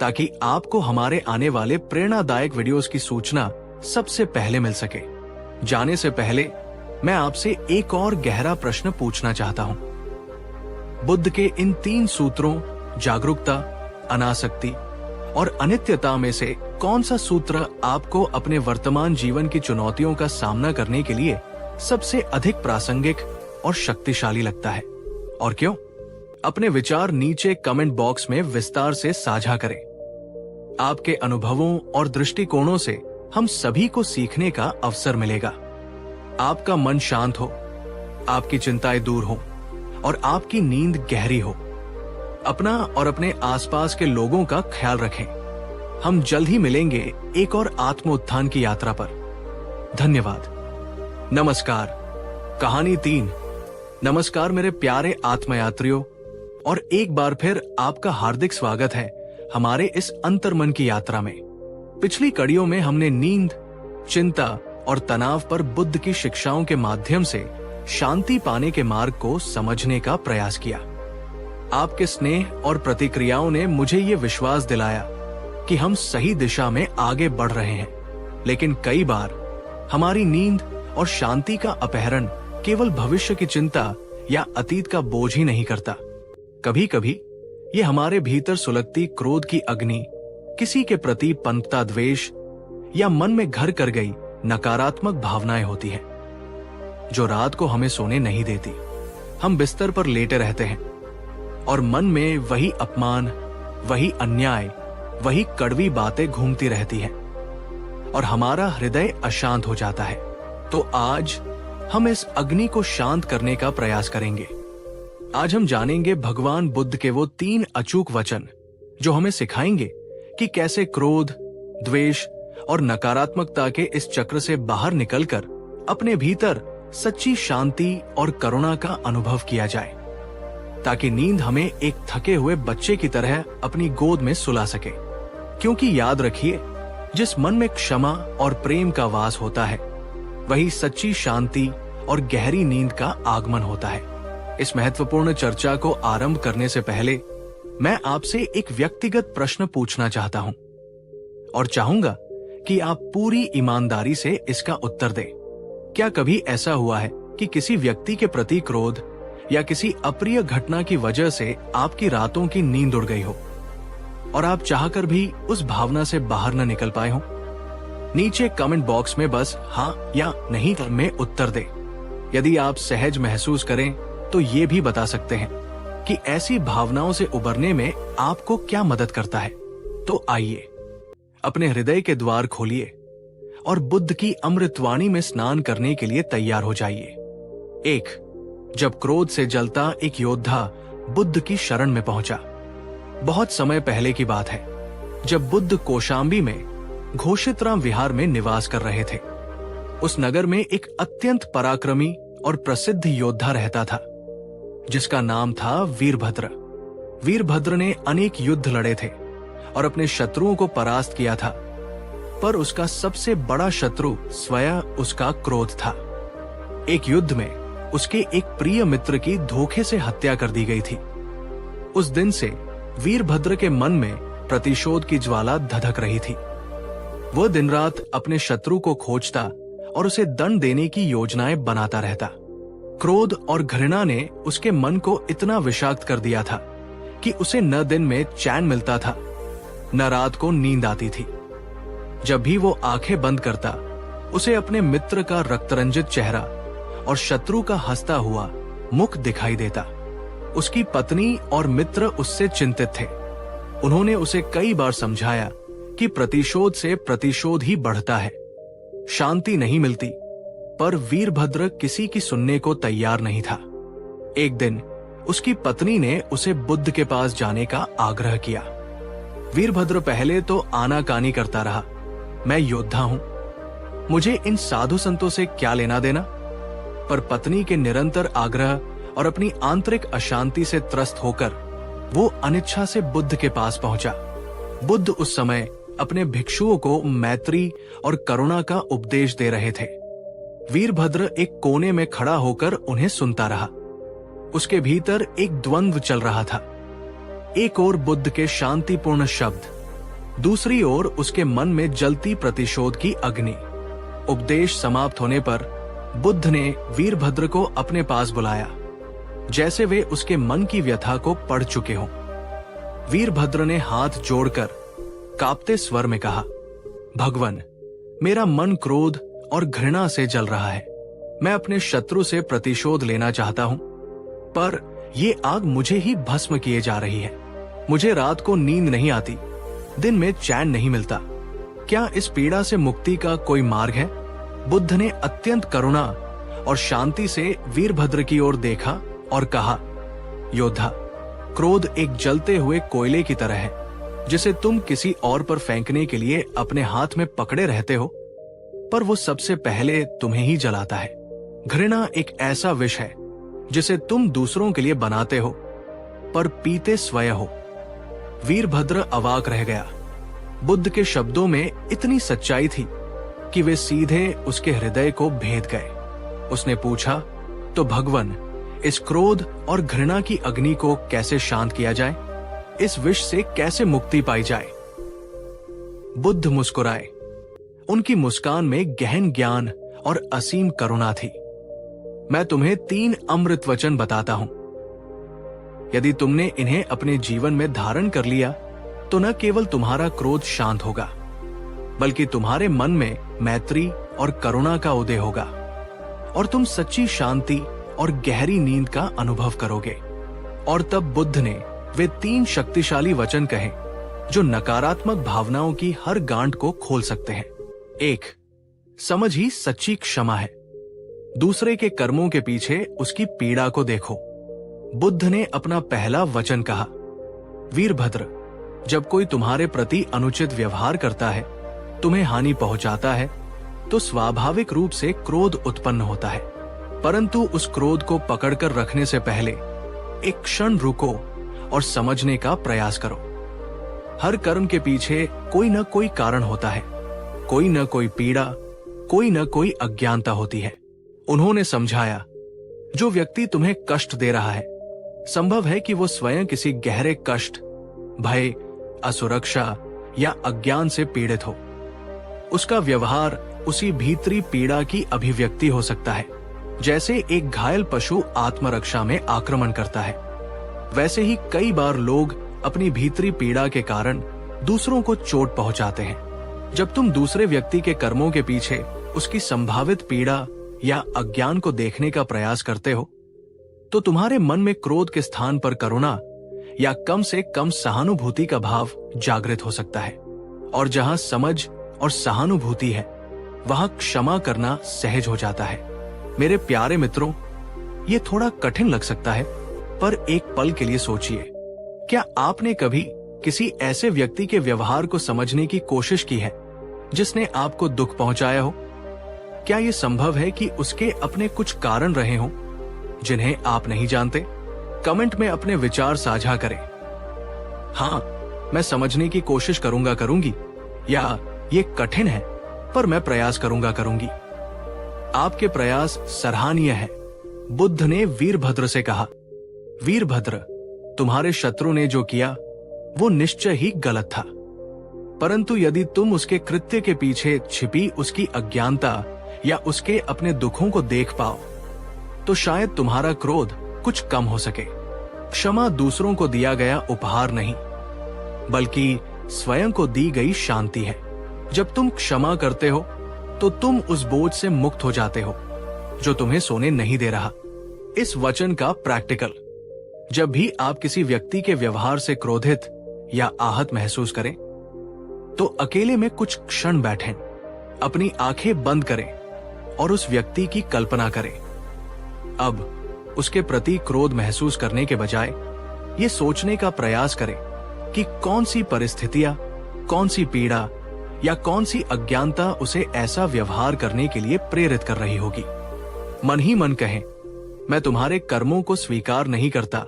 ताकि आपको हमारे आने वाले प्रेरणादायक वीडियोस की सूचना सबसे पहले मिल सके। जाने से पहले मैं आपसे एक और गहरा प्रश्न पूछना चाहता हूं। बुद्ध के इन 3 सूत्रों, जागरूकता, अनासक्ति और अनित्यता में से कौन सा सूत्र आपको अपने वर्तमान जीवन की चुनौतियों का सामना करने के लिए सबसे अधिक प्रासंगिक और शक्तिशाली लगता है, और क्यों? अपने विचार नीचे कमेंट बॉक्स में विस्तार से साझा करें। आपके अनुभवों और दृष्टिकोणों से हम सभी को सीखने का अवसर मिलेगा। आपका मन शांत हो, आपकी चिंताएं दूर हों और आपकी नींद गहरी हो। अपना और अपने आसपास के लोगों का ख्याल रखें। हम जल्द ही मिलेंगे एक और आत्मोत्थान की यात्रा पर। धन्यवाद। नमस्कार। कहानी 3। नमस्कार मेरे प्यारे आत्मयात्रियों, और एक बार फिर आपका हार्दिक स्वागत है हमारे इस अंतर्मन की यात्रा में। पिछली कड़ियों में हमने नींद, चिंता और तनाव पर बुद्ध की शिक्षाओं के माध्यम से शांति पाने के मार्ग को समझने का प्रयास किया। आपके स्नेह और प्रतिक्रियाओं ने मुझे ये विश्वास दिलाया कि हम सही दिशा में आगे बढ़ रहे हैं, लेकिन कई बार हमारी नींद और शांति का अपहरण केवल भविष्य की चिंता या अतीत का बोझ ही नहीं करता। कभी कभी ये हमारे भीतर सुलगती क्रोध की अग्नि, किसी के प्रति पनपता द्वेष या मन में घर कर गई नकारात्मक भावनाएं होती हैं, जो रात को हमें सोने नहीं देती। हम बिस्तर पर लेटे रहते हैं और मन में वही अपमान, वही अन्याय, वही कड़वी बातें घूमती रहती हैं और हमारा हृदय अशांत हो जाता है। तो आज हम इस अग्नि को शांत करने का प्रयास करेंगे। आज हम जानेंगे भगवान बुद्ध के वो 3 अचूक वचन जो हमें सिखाएंगे कि कैसे क्रोध, द्वेष और नकारात्मकता के इस चक्र से बाहर निकलकर अपने भीतर सच्ची शांति और करुणा का अनुभव किया जाए, ताकि नींद हमें एक थके हुए बच्चे की तरह अपनी गोद में सुला सके। क्योंकि याद रखिए, जिस मन में क्षमा और प्रेम का वास होता है, वही सच्ची शांति और गहरी नींद का आगमन होता है। इस महत्वपूर्ण चर्चा को आरंभ करने से पहले मैं आपसे एक व्यक्तिगत प्रश्न पूछना चाहता हूं और चाहूंगा कि आप पूरी ईमानदारी से इसका उत्तर दें। क्या कभी ऐसा हुआ है कि किसी व्यक्ति के प्रति क्रोध या किसी अप्रिय घटना की वजह से आपकी रातों की नींद उड़ गई हो और आप चाहकर भी उस भावना से बाहर न निकल पाए हो? नीचे कमेंट बॉक्स में बस हाँ या नहीं में उत्तर दें। यदि आप सहज महसूस करें तो ये भी बता सकते हैं कि ऐसी भावनाओं से उबरने में आपको क्या मदद करता है। तो आइए अपने हृदय के द्वार खोलिए और बुद्ध की अमृतवाणी में स्नान करने के लिए तैयार हो जाइए। 1। जब क्रोध से जलता एक योद्धा बुद्ध की शरण में पहुंचा। बहुत समय पहले की बात है, जब बुद्ध कौशाम्बी में घोषितराम विहार में निवास कर रहे थे। उस नगर में एक अत्यंत पराक्रमी और प्रसिद्ध योद्धा रहता था, जिसका नाम था वीरभद्र। वीरभद्र ने अनेक युद्ध लड़े थे और अपने शत्रुओं को परास्त किया था, पर उसका सबसे बड़ा शत्रु स्वयं उसका क्रोध था। एक युद्ध में उसके एक प्रिय मित्र की धोखे से हत्या कर दी गई थी। उस दिन से वीरभद्र के मन में प्रतिशोध की ज्वाला धधक रही थी। वह दिन रात अपने शत्रु को खोजता और उसे दंड देने की योजनाएं बनाता रहता। क्रोध और घृणा ने उसके मन को इतना विषाक्त कर दिया था कि उसे न दिन में चैन मिलता था, न रात को नींद आती थी। जब भी वो आंखें बंद करता, उसे अपने मित्र का रक्तरंजित चेहरा और शत्रु का हंसता हुआ मुख दिखाई देता। उसकी पत्नी और मित्र उससे चिंतित थे। उन्होंने उसे कई बार समझाया कि प्रतिशोध से प्रतिशोध ही बढ़ता है, शांति नहीं मिलती, पर वीरभद्र किसी की सुनने को तैयार नहीं था। एक दिन उसकी पत्नी ने उसे बुद्ध के पास जाने का आग्रह किया। वीरभद्र पहले तो आनाकानी करता रहा, मैं योद्धा हूं, मुझे इन साधु संतों से क्या लेना देना। पर पत्नी के निरंतर आग्रह और अपनी आंतरिक अशांति से त्रस्त होकर वो अनिच्छा से बुद्ध के पास पहुंचा। बुद्ध उस समय अपने भिक्षुओं को मैत्री और करुणा का उपदेश दे रहे थे। वीरभद्र एक कोने में खड़ा होकर उन्हें सुनता रहा। उसके भीतर एक द्वंद्व चल रहा था। एक ओर बुद्ध के शांतिपूर्ण शब्द, दूसरी ओर उसके मन में जलती प्रतिशोध की अग्नि। उपदेश समाप्त होने पर बुद्ध ने वीरभद्र को अपने पास बुलाया, जैसे वे उसके मन की व्यथा को पढ़ चुके हों। वीरभद्र ने हाथ जोड़कर कांपते स्वर में कहा, भगवन, मेरा मन क्रोध और घृणा से जल रहा है। मैं अपने शत्रु से प्रतिशोध लेना चाहता हूं, पर ये आग मुझे ही भस्म किए जा रही है। मुझे रात को नींद नहीं आती, दिन में चैन नहीं मिलता। क्या इस पीड़ा से मुक्ति का कोई मार्ग है? बुद्ध ने अत्यंत करुणा और शांति से वीरभद्र की ओर देखा और कहा, योद्धा, क्रोध एक जलते हुए कोयले की तरह है जिसे तुम किसी और पर फेंकने के लिए अपने हाथ में पकड़े रहते हो, पर वो सबसे पहले तुम्हें ही जलाता है। घृणा एक ऐसा विष है जिसे तुम दूसरों के लिए बनाते हो पर पीते स्वयं हो। वीरभद्र अवाक रह गया। बुद्ध के शब्दों में इतनी सच्चाई थी कि वे सीधे उसके हृदय को भेद गए। उसने पूछा, तो भगवन, इस क्रोध और घृणा की अग्नि को कैसे शांत किया जाए? इस विष से कैसे मुक्ति पाई जाए? बुद्ध मुस्कुराए। उनकी मुस्कान में गहन ज्ञान और असीम करुणा थी। मैं तुम्हें 3 अमृत वचन बताता हूं। यदि तुमने इन्हें अपने जीवन में धारण कर लिया तो न केवल तुम्हारा क्रोध शांत होगा, बल्कि तुम्हारे मन में मैत्री और करुणा का उदय होगा और तुम सच्ची शांति और गहरी नींद का अनुभव करोगे। और तब बुद्ध ने वे 3 शक्तिशाली वचन कहे जो नकारात्मक भावनाओं की हर गांठ को खोल सकते हैं। 1. समझ ही सच्ची क्षमा है। दूसरे के कर्मों के पीछे उसकी पीड़ा को देखो। बुद्ध ने अपना पहला वचन कहा, वीरभद्र, जब कोई तुम्हारे प्रति अनुचित व्यवहार करता है, तुम्हें हानि पहुंचाता है, तो स्वाभाविक रूप से क्रोध उत्पन्न होता है। परंतु उस क्रोध को पकड़कर रखने से पहले एक क्षण रुको और समझने का प्रयास करो। हर कर्म के पीछे कोई न कोई कारण होता है, कोई न कोई पीड़ा, कोई न कोई अज्ञानता होती है। उन्होंने समझाया, जो व्यक्ति तुम्हें कष्ट दे रहा है, संभव है कि वो स्वयं किसी गहरे कष्ट, भय, असुरक्षा या अज्ञान से पीड़ित हो। उसका व्यवहार उसी भीतरी पीड़ा की अभिव्यक्ति हो सकता है। जैसे एक घायल पशु आत्मरक्षा में आक्रमण करता है, वैसे ही कई बार लोग अपनी भीतरी पीड़ा के कारण दूसरों को चोट पहुंचाते हैं। जब तुम दूसरे व्यक्ति के कर्मों के पीछे उसकी संभावित पीड़ा या अज्ञान को देखने का प्रयास करते हो, तो तुम्हारे मन में क्रोध के स्थान पर करुणा या कम से कम सहानुभूति का भाव जागृत हो सकता है। और जहां समझ और सहानुभूति है, वहां क्षमा करना सहज हो जाता है। मेरे प्यारे मित्रों, ये थोड़ा कठिन लग सकता है, पर एक पल के लिए सोचिए, क्या आपने कभी किसी ऐसे व्यक्ति के व्यवहार को समझने की कोशिश की है जिसने आपको दुख पहुंचाया हो? क्या यह संभव है कि उसके अपने कुछ कारण रहे हों जिन्हें आप नहीं जानते? कमेंट में अपने विचार साझा करें। हाँ, मैं समझने की कोशिश करूंगी, या ये कठिन है पर मैं प्रयास करूंगी। आपके प्रयास सराहनीय है। बुद्ध ने वीरभद्र से कहा, वीरभद्र, तुम्हारे शत्रु ने जो किया वो निश्चय ही गलत था, परंतु यदि तुम उसके कृत्य के पीछे छिपी उसकी अज्ञानता या उसके अपने दुखों को देख पाओ, तो शायद तुम्हारा क्रोध कुछ कम हो सके। क्षमा दूसरों को दिया गया उपहार नहीं, बल्कि स्वयं को दी गई शांति है। जब तुम क्षमा करते हो तो तुम उस बोझ से मुक्त हो जाते हो जो तुम्हें सोने नहीं दे रहा। इस वचन का प्रैक्टिकल, जब भी आप किसी व्यक्ति के व्यवहार से क्रोधित या आहत महसूस करें, तो अकेले में कुछ क्षण बैठें, अपनी आंखें बंद करें और उस व्यक्ति की कल्पना करें। अब उसके प्रति क्रोध महसूस करने के बजाय ये सोचने का प्रयास करें कि कौन सी परिस्थितियां, कौन सी पीड़ा या कौन सी अज्ञानता उसे ऐसा व्यवहार करने के लिए प्रेरित कर रही होगी। मन ही मन कहें, मैं तुम्हारे कर्मों को स्वीकार नहीं करता,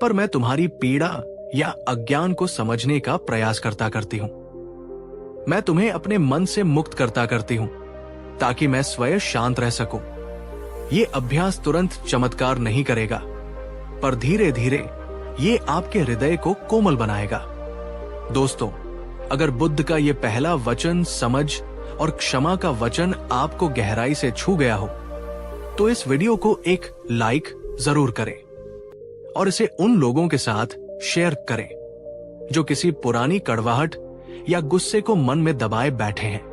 पर मैं तुम्हारी पीड़ा या अज्ञान को समझने का प्रयास करती हूं। मैं तुम्हें अपने मन से मुक्त करती हूं ताकि मैं स्वयं शांत रह सकूं। ये अभ्यास तुरंत चमत्कार नहीं करेगा, पर धीरे धीरे ये आपके हृदय को कोमल बनाएगा। दोस्तों, अगर बुद्ध का ये पहला वचन समझ और क्षमा का वचन आपको गहराई से छू गया हो, तो इस वीडियो को एक लाइक जरूर करें और इसे उन लोगों के साथ शेयर करें जो किसी पुरानी कड़वाहट या गुस्से को मन में दबाए बैठे हैं।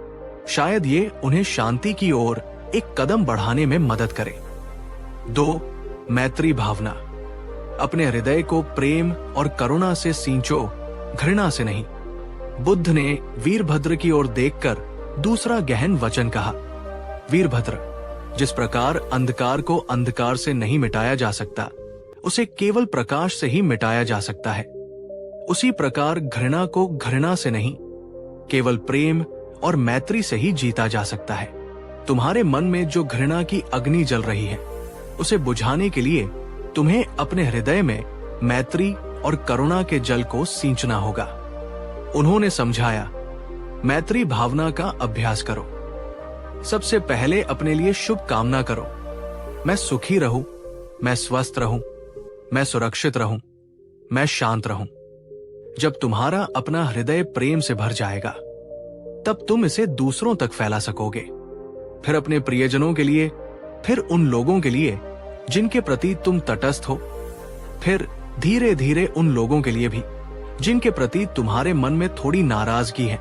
शायद ये उन्हें शांति की ओर एक कदम बढ़ाने में मदद करे। 2. मैत्री भावना। अपने हृदय को प्रेम और करुणा से सींचो, घृणा से नहीं। बुद्ध ने वीरभद्र की ओर देखकर दूसरा गहन वचन कहा, वीरभद्र, जिस प्रकार अंधकार को अंधकार से नहीं मिटाया जा सकता, उसे केवल प्रकाश से ही मिटाया जा सकता है, उसी प्रकार घृणा को घृणा से नहीं, केवल प्रेम और मैत्री से ही जीता जा सकता है। तुम्हारे मन में जो घृणा की अग्नि जल रही है, उसे बुझाने के लिए तुम्हें अपने हृदय में मैत्री और करुणा के जल को सींचना होगा। उन्होंने समझाया, मैत्री भावना का अभ्यास करो। सबसे पहले अपने लिए शुभ कामना करो। मैं सुखी रहूं, मैं स्वस्थ रहूं, मैं सुरक्षित रहूं, मैं शांत रहूं। जब तुम्हारा अपना हृदय प्रेम से भर जाएगा, तब तुम इसे दूसरों तक फैला सकोगे। फिर अपने प्रियजनों के लिए, फिर उन लोगों के लिए जिनके प्रति तुम तटस्थ हो, फिर धीरे धीरे उन लोगों के लिए भी जिनके प्रति तुम्हारे मन में थोड़ी नाराजगी है,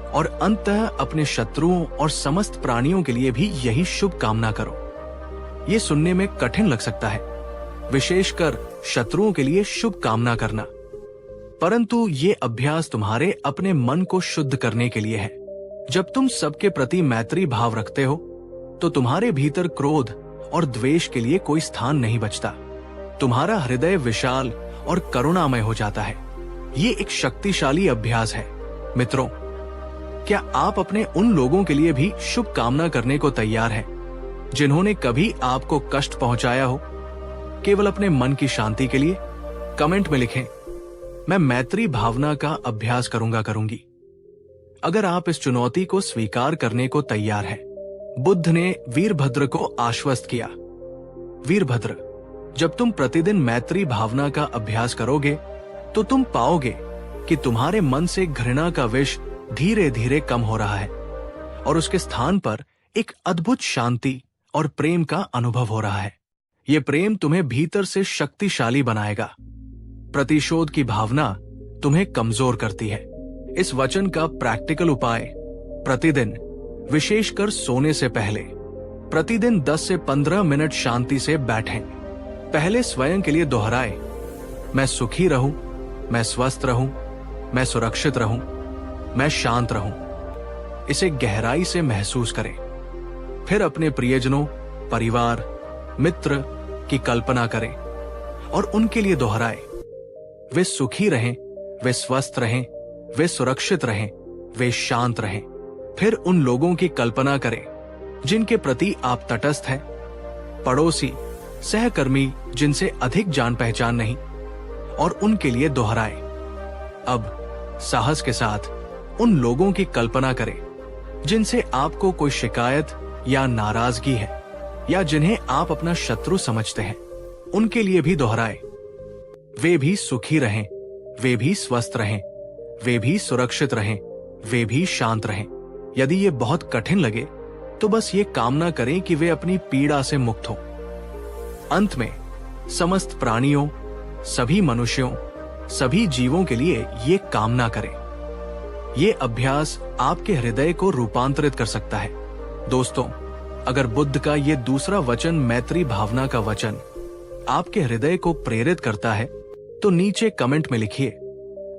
और अंततः अपने शत्रुओं और समस्त प्राणियों के लिए भी यही शुभ कामना करो। ये सुनने में कठिन लग सकता है, विशेषकर शत्रुओं के लिए शुभ कामना करना, परंतु ये अभ्यास तुम्हारे अपने मन को शुद्ध करने के लिए है। जब तुम सबके प्रति मैत्री भाव रखते हो, तो तुम्हारे भीतर क्रोध और द्वेष के लिए कोई स्थान नहीं बचता। तुम्हारा हृदय विशाल और करुणामय हो जाता है। ये एक शक्तिशाली अभ्यास है। मित्रों, क्या आप अपने उन लोगों के लिए भी शुभ कामना करने को तैयार हैं, जिन्होंने कभी आपको कष्ट पहुंचाया हो? केवल अपने मन की शांति के लिए कमेंट में लिखें, मैं मैत्री भावना का अभ्यास करूंगी। अगर आप इस चुनौती को स्वीकार करने को तैयार हैं। बुद्ध ने वीरभद्र को आश्वस्त किया, वीरभद्र, जब तुम प्रतिदिन मैत्री भावना का अभ्यास करोगे, तो तुम पाओगे कि तुम्हारे मन से घृणा का विष धीरे धीरे कम हो रहा है, और उसके स्थान पर एक अद्भुत शांति और प्रेम का अनुभव हो रहा है। ये प्रेम तुम्हें भीतर से शक्तिशाली बनाएगा। प्रतिशोध की भावना तुम्हें कमजोर करती है। इस वचन का प्रैक्टिकल उपाय: प्रतिदिन, विशेषकर सोने से पहले, प्रतिदिन 10 से 15 मिनट शांति से बैठें। पहले स्वयं के लिए दोहराएं, मैं सुखी रहूं, मैं स्वस्थ रहूं, मैं सुरक्षित रहूं, मैं शांत रहूं। इसे गहराई से महसूस करें। फिर अपने प्रियजनों, परिवार, मित्र की कल्पना करें और उनके लिए दोहराएं, वे सुखी रहें, वे स्वस्थ रहें, वे सुरक्षित रहें, वे शांत रहें। फिर उन लोगों की कल्पना करें जिनके प्रति आप तटस्थ हैं, पड़ोसी, सहकर्मी जिनसे अधिक जान पहचान नहीं, और उनके लिए दोहराएं। अब साहस के साथ उन लोगों की कल्पना करें जिनसे आपको कोई शिकायत या नाराजगी है, या जिन्हें आप अपना शत्रु समझते हैं। उनके लिए भी दोहराएं, वे भी सुखी रहें, वे भी स्वस्थ रहें, वे भी सुरक्षित रहें, वे भी शांत रहें। यदि ये बहुत कठिन लगे, तो बस ये कामना करें कि वे अपनी पीड़ा से मुक्त हों। अंत में समस्त प्राणियों, सभी मनुष्यों, सभी जीवों के लिए ये कामना करें। ये अभ्यास आपके हृदय को रूपांतरित कर सकता है। दोस्तों, अगर बुद्ध का ये दूसरा वचन, मैत्री भावना का वचन, आपके हृदय को प्रेरित करता है, तो नीचे कमेंट में लिखिए,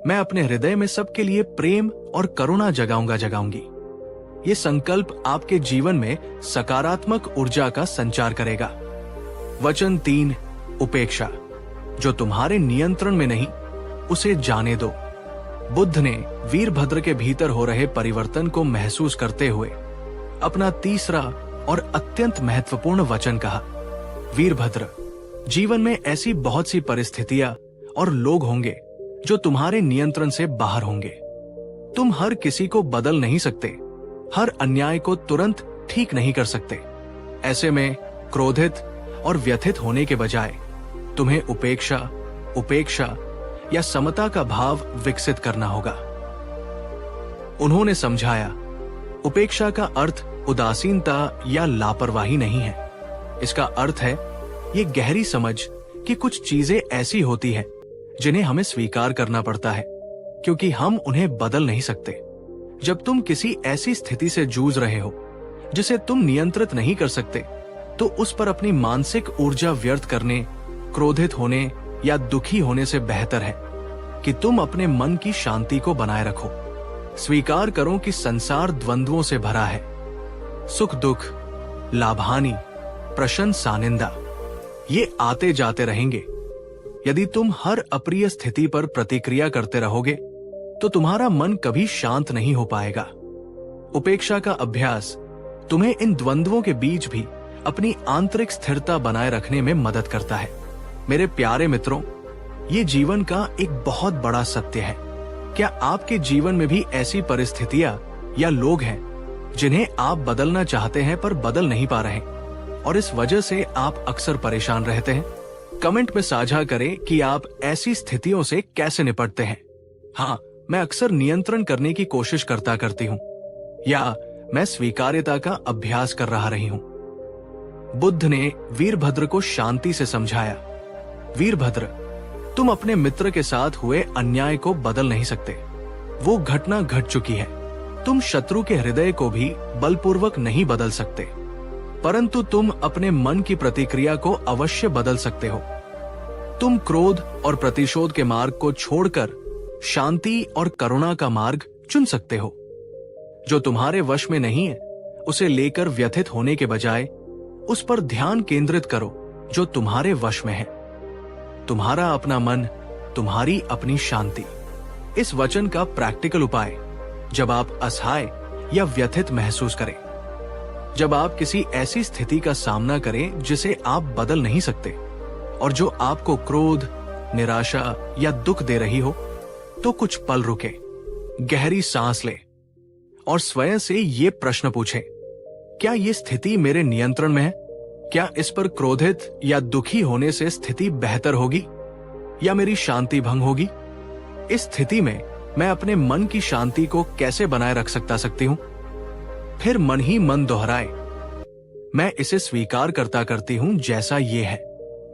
मैं अपने हृदय में सबके लिए प्रेम और करुणा जगाऊंगी। ये संकल्प आपके जीवन में सकारात्मक ऊर्जा का संचार करेगा। वचन 3, उपेक्षा। जो तुम्हारे नियंत्रण में नहीं, उसे जाने दो। बुद्ध ने वीरभद्र के भीतर हो रहे परिवर्तन को महसूस करते हुए अपना तीसरा और अत्यंत महत्वपूर्ण वचन कहा, वीरभद्र, जीवन में ऐसी बहुत सी परिस्थितियां और लोग होंगे जो तुम्हारे नियंत्रण से बाहर होंगे। तुम हर किसी को बदल नहीं सकते, हर अन्याय को तुरंत ठीक नहीं कर सकते। ऐसे में क्रोधित और व्यथित होने के बजाय तुम्हें उपेक्षा या समता का भाव विकसित करना होगा। उन्होंने समझाया, उपेक्षा का अर्थ उदासीनता या लापरवाही नहीं है। इसका अर्थ है ये गहरी समझ कि कुछ चीजें ऐसी होती हैं जिन्हें हमें स्वीकार करना पड़ता है, क्योंकि हम उन्हें बदल नहीं सकते। जब तुम किसी ऐसी स्थिति से जूझ रहे हो जिसे तुम नियंत्रित नहीं कर सकते, तो उस पर अपनी मानसिक ऊर्जा व्यर्थ करने, क्रोधित होने या दुखी होने से बेहतर है कि तुम अपने मन की शांति को बनाए रखो। स्वीकार करो कि संसार द्वंद्वों से भरा है। सुख दुख, लाभ हानि प्रश्न सानिंदा, ये आते जाते रहेंगे। यदि तुम हर अप्रिय स्थिति पर प्रतिक्रिया करते रहोगे तो तुम्हारा मन कभी शांत नहीं हो पाएगा। उपेक्षा का अभ्यास तुम्हें इन द्वंद्वों के बीच भी अपनी आंतरिक स्थिरता बनाए रखने में मदद करता है। मेरे प्यारे मित्रों, ये जीवन का एक बहुत बड़ा सत्य है। क्या आपके जीवन में भी ऐसी परिस्थितियां या लोग हैं जिन्हें आप बदलना चाहते हैं पर बदल नहीं पा रहे और इस वजह से आप अक्सर परेशान रहते हैं? कमेंट में साझा करें कि आप ऐसी स्थितियों से कैसे निपटते हैं। हाँ, मैं अक्सर नियंत्रण करने की कोशिश करती हूँ, या मैं स्वीकार्यता का अभ्यास कर रही हूँ। बुद्ध ने वीरभद्र को शांति से समझाया, वीरभद्र, तुम अपने मित्र के साथ हुए अन्याय को बदल नहीं सकते। वो घटना घट चुकी है। तुम शत्रु के हृदय को भी बलपूर्वक नहीं बदल सकते, परंतु तुम अपने मन की प्रतिक्रिया को अवश्य बदल सकते हो। तुम क्रोध और प्रतिशोध के मार्ग को छोड़कर शांति और करुणा का मार्ग चुन सकते हो। जो तुम्हारे वश में नहीं है उसे लेकर व्यथित होने के बजाय उस पर ध्यान केंद्रित करो जो तुम्हारे वश में है। तुम्हारा अपना मन, तुम्हारी अपनी शांति। इस वचन का प्रैक्टिकल उपाय, जब आप असहाय या व्यथित महसूस करें, जब आप किसी ऐसी स्थिति का सामना करें जिसे आप बदल नहीं सकते और जो आपको क्रोध, निराशा या दुख दे रही हो, तो कुछ पल रुके, गहरी सांस ले और स्वयं से ये प्रश्न पूछें, क्या ये स्थिति मेरे नियंत्रण में है? क्या इस पर क्रोधित या दुखी होने से स्थिति बेहतर होगी या मेरी शांति भंग होगी? इस स्थिति में मैं अपने मन की शांति को कैसे बनाए रख सकती हूँ? फिर मन ही मन दोहराए, मैं इसे स्वीकार करती हूँ जैसा ये है।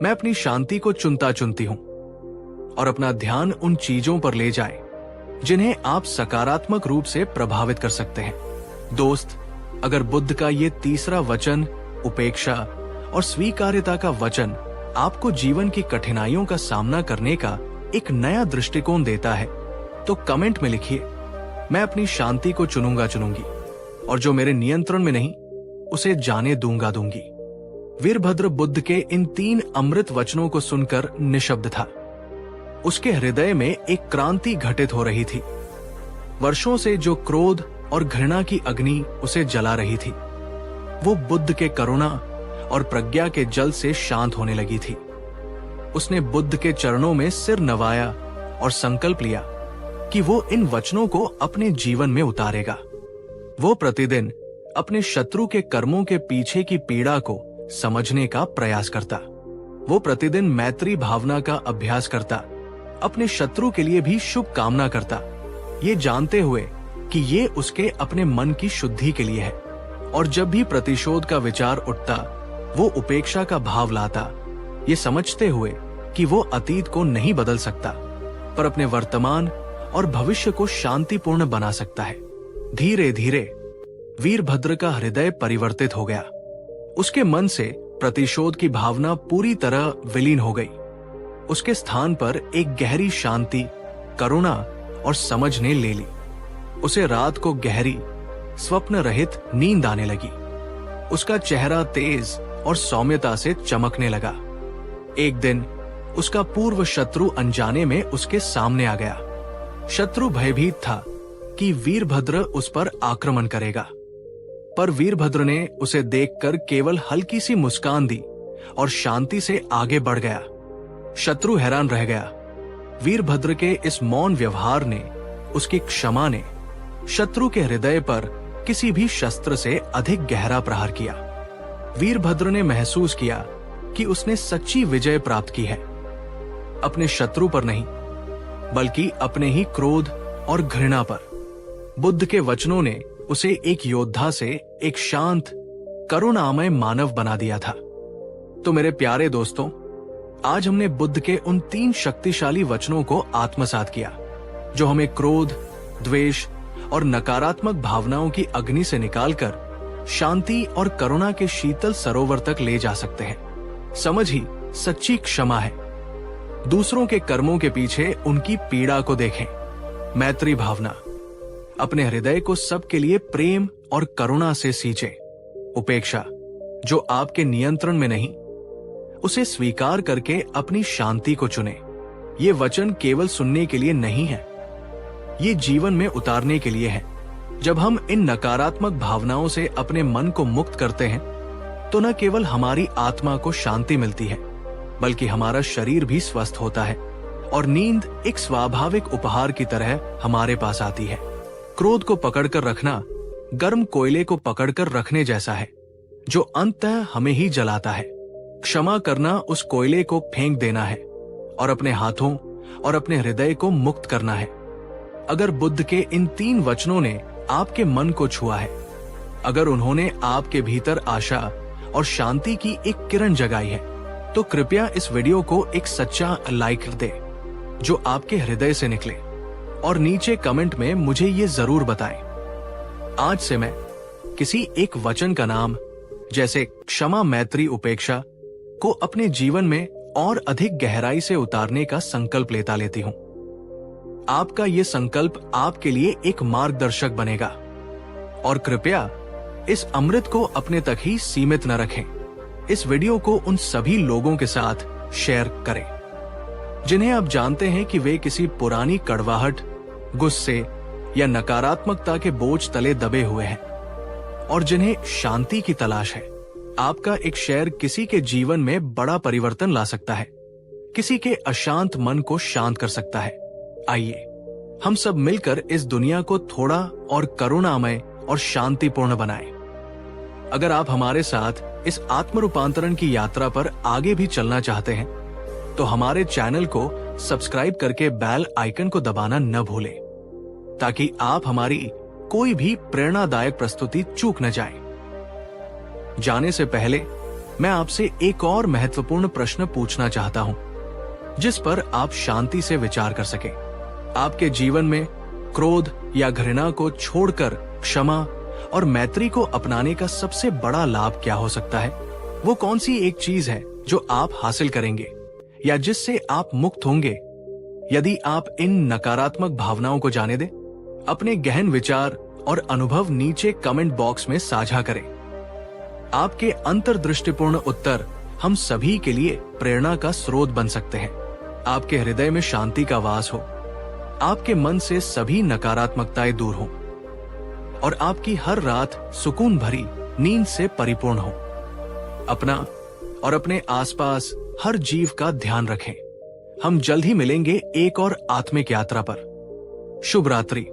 मैं अपनी शांति को चुनती हूँ और अपना ध्यान उन चीजों पर ले जाए जिन्हें आप सकारात्मक रूप से प्रभावित कर सकते हैं। दोस्त, अगर बुद्ध का ये तीसरा वचन, उपेक्षा और स्वीकार्यता का वचन, आपको जीवन की कठिनाइयों का सामना करने का एक नया दृष्टिकोण देता है, तो कमेंट में लिखिए, मैं अपनी शांति को चुनूंगी और जो मेरे नियंत्रण में नहीं उसे जाने दूंगी। वीरभद्र बुद्ध के इन 3 अमृत वचनों को सुनकर निशब्द था। उसके हृदय में एक क्रांति घटित हो रही थी। वर्षों से जो क्रोध और घृणा की अग्नि उसे जला रही थी, वो बुद्ध के करुणा और प्रज्ञा के जल से शांत होने लगी थी। उसने बुद्ध के चरणों में सिर नवाया और संकल्प लिया कि वो इन वचनों को अपने जीवन में उतारेगा। वो प्रतिदिन अपने शत्रु के कर्मों के पीछे की पीड़ा को समझने का प्रयास करता। वो प्रतिदिन मैत्री भावना का अभ्यास करता, अपने शत्रु के लिए भी शुभ कामना करता, ये जानते हुए कि ये उसके अपने मन की शुद्धि के लिए है। और जब भी प्रतिशोध का विचार उठता, वो उपेक्षा का भाव लाता, ये समझते हुए कि वो अतीत को नहीं बदल सकता, पर अपने वर्तमान और भविष्य को शांतिपूर्ण बना सकता है। धीरे धीरे वीरभद्र का हृदय परिवर्तित हो गया। उसके मन से प्रतिशोध की भावना पूरी तरह विलीन हो गई। उसके स्थान पर एक गहरी शांति, करुणा और समझ ने ले ली। उसे रात को गहरी, स्वप्न रहित नींद आने लगी। उसका चेहरा तेज और सौम्यता से चमकने लगा। एक दिन उसका पूर्व शत्रु अनजाने में उसके सामने आ गया। शत्रु भयभीत था कि वीरभद्र उस पर आक्रमण करेगा, पर वीरभद्र ने उसे देखकर केवल हल्की सी मुस्कान दी और शांति से आगे बढ़ गया। शत्रु हैरान रह गया। वीरभद्र के इस मौन व्यवहार ने, उसकी क्षमा ने शत्रु के हृदय पर किसी भी शस्त्र से अधिक गहरा प्रहार किया। वीरभद्र ने महसूस किया कि उसने सच्ची विजय प्राप्त की है, अपने शत्रु पर नहीं बल्कि अपने ही क्रोध और घृणा पर। बुद्ध के वचनों ने उसे एक योद्धा से एक शांत, करुणामय मानव बना दिया था। तो मेरे प्यारे दोस्तों, आज हमने बुद्ध के उन 3 शक्तिशाली वचनों को आत्मसात किया, जो हमें क्रोध, द्वेष और नकारात्मक भावनाओं की अग्नि से निकालकर शांति और करुणा के शीतल सरोवर तक ले जा सकते हैं। समझ ही सच्ची क्षमा है। दूसरों के कर्मों के पीछे उनकी पीड़ा को देखें। मैत्री भावना, अपने हृदय को सबके लिए प्रेम और करुणा से सींचे। उपेक्षा, जो आपके नियंत्रण में नहीं, उसे स्वीकार करके अपनी शांति को चुने। ये वचन केवल सुनने के लिए नहीं है, ये जीवन में उतारने के लिए है। जब हम इन नकारात्मक भावनाओं से अपने मन को मुक्त करते हैं, तो न केवल हमारी आत्मा को शांति मिलती है, बल्कि हमारा शरीर भी स्वस्थ होता है और नींद एक स्वाभाविक उपहार की तरह हमारे पास आती है। क्रोध को पकड़कर रखना गर्म कोयले को पकड़कर रखने जैसा है, जो अंततः हमें ही जलाता है। क्षमा करना उस कोयले को फेंक देना है और अपने हाथों और अपने हृदय को मुक्त करना है। अगर बुद्ध के इन 3 वचनों ने आपके मन को छुआ है, अगर उन्होंने आपके भीतर आशा और शांति की एक किरण जगाई है, तो कृपया इस वीडियो को एक सच्चा लाइक दे जो आपके हृदय से निकले, और नीचे कमेंट में मुझे ये जरूर बताएं। आज से मैं किसी एक वचन का नाम, जैसे क्षमा, मैत्री, उपेक्षा, को अपने जीवन में और अधिक गहराई से उतारने का संकल्प लेती हूं। आपका ये संकल्प आपके लिए एक मार्गदर्शक बनेगा। और कृपया इस अमृत को अपने तक ही सीमित न रखें। इस वीडियो को उन सभी लोगों के साथ शेयर करें जिन्हें आप जानते हैं कि वे किसी पुरानी कड़वाहट, गुस्से या नकारात्मकता के बोझ तले दबे हुए हैं और जिन्हें शांति की तलाश है। आपका एक शेयर किसी के जीवन में बड़ा परिवर्तन ला सकता है, किसी के अशांत मन को शांत कर सकता है। आइए हम सब मिलकर इस दुनिया को थोड़ा और करुणामय और शांतिपूर्ण बनाएं। अगर आप हमारे साथ इस आत्म रूपांतरण की यात्रा पर आगे भी चलना चाहते हैं, तो हमारे चैनल को सब्सक्राइब करके बेल आइकन को दबाना न भूलें, ताकि आप हमारी कोई भी प्रेरणादायक प्रस्तुति चूक न जाए। जाने से पहले मैं आपसे एक और महत्वपूर्ण प्रश्न पूछना चाहता हूं, जिस पर आप शांति से विचार कर सकें। आपके जीवन में क्रोध या घृणा को छोड़कर क्षमा और मैत्री को अपनाने का सबसे बड़ा लाभ क्या हो सकता है? वो कौन सी एक चीज है जो आप हासिल करेंगे या जिससे आप मुक्त होंगे यदि आप इन नकारात्मक भावनाओं को जाने दें? अपने गहन विचार और अनुभव नीचे कमेंट बॉक्स में साझा करें। आपके अंतर्दृष्टिपूर्ण उत्तर हम सभी के लिए प्रेरणा का स्रोत बन सकते हैं। आपके हृदय में शांति का वास हो, आपके मन से सभी नकारात्मकताएं दूर हो और आपकी हर रात सुकून भरी नींद से परिपूर्ण हो। अपना और अपने आसपास हर जीव का ध्यान रखें। हम जल्द ही मिलेंगे एक और आत्मिक यात्रा पर। शुभ रात्रि।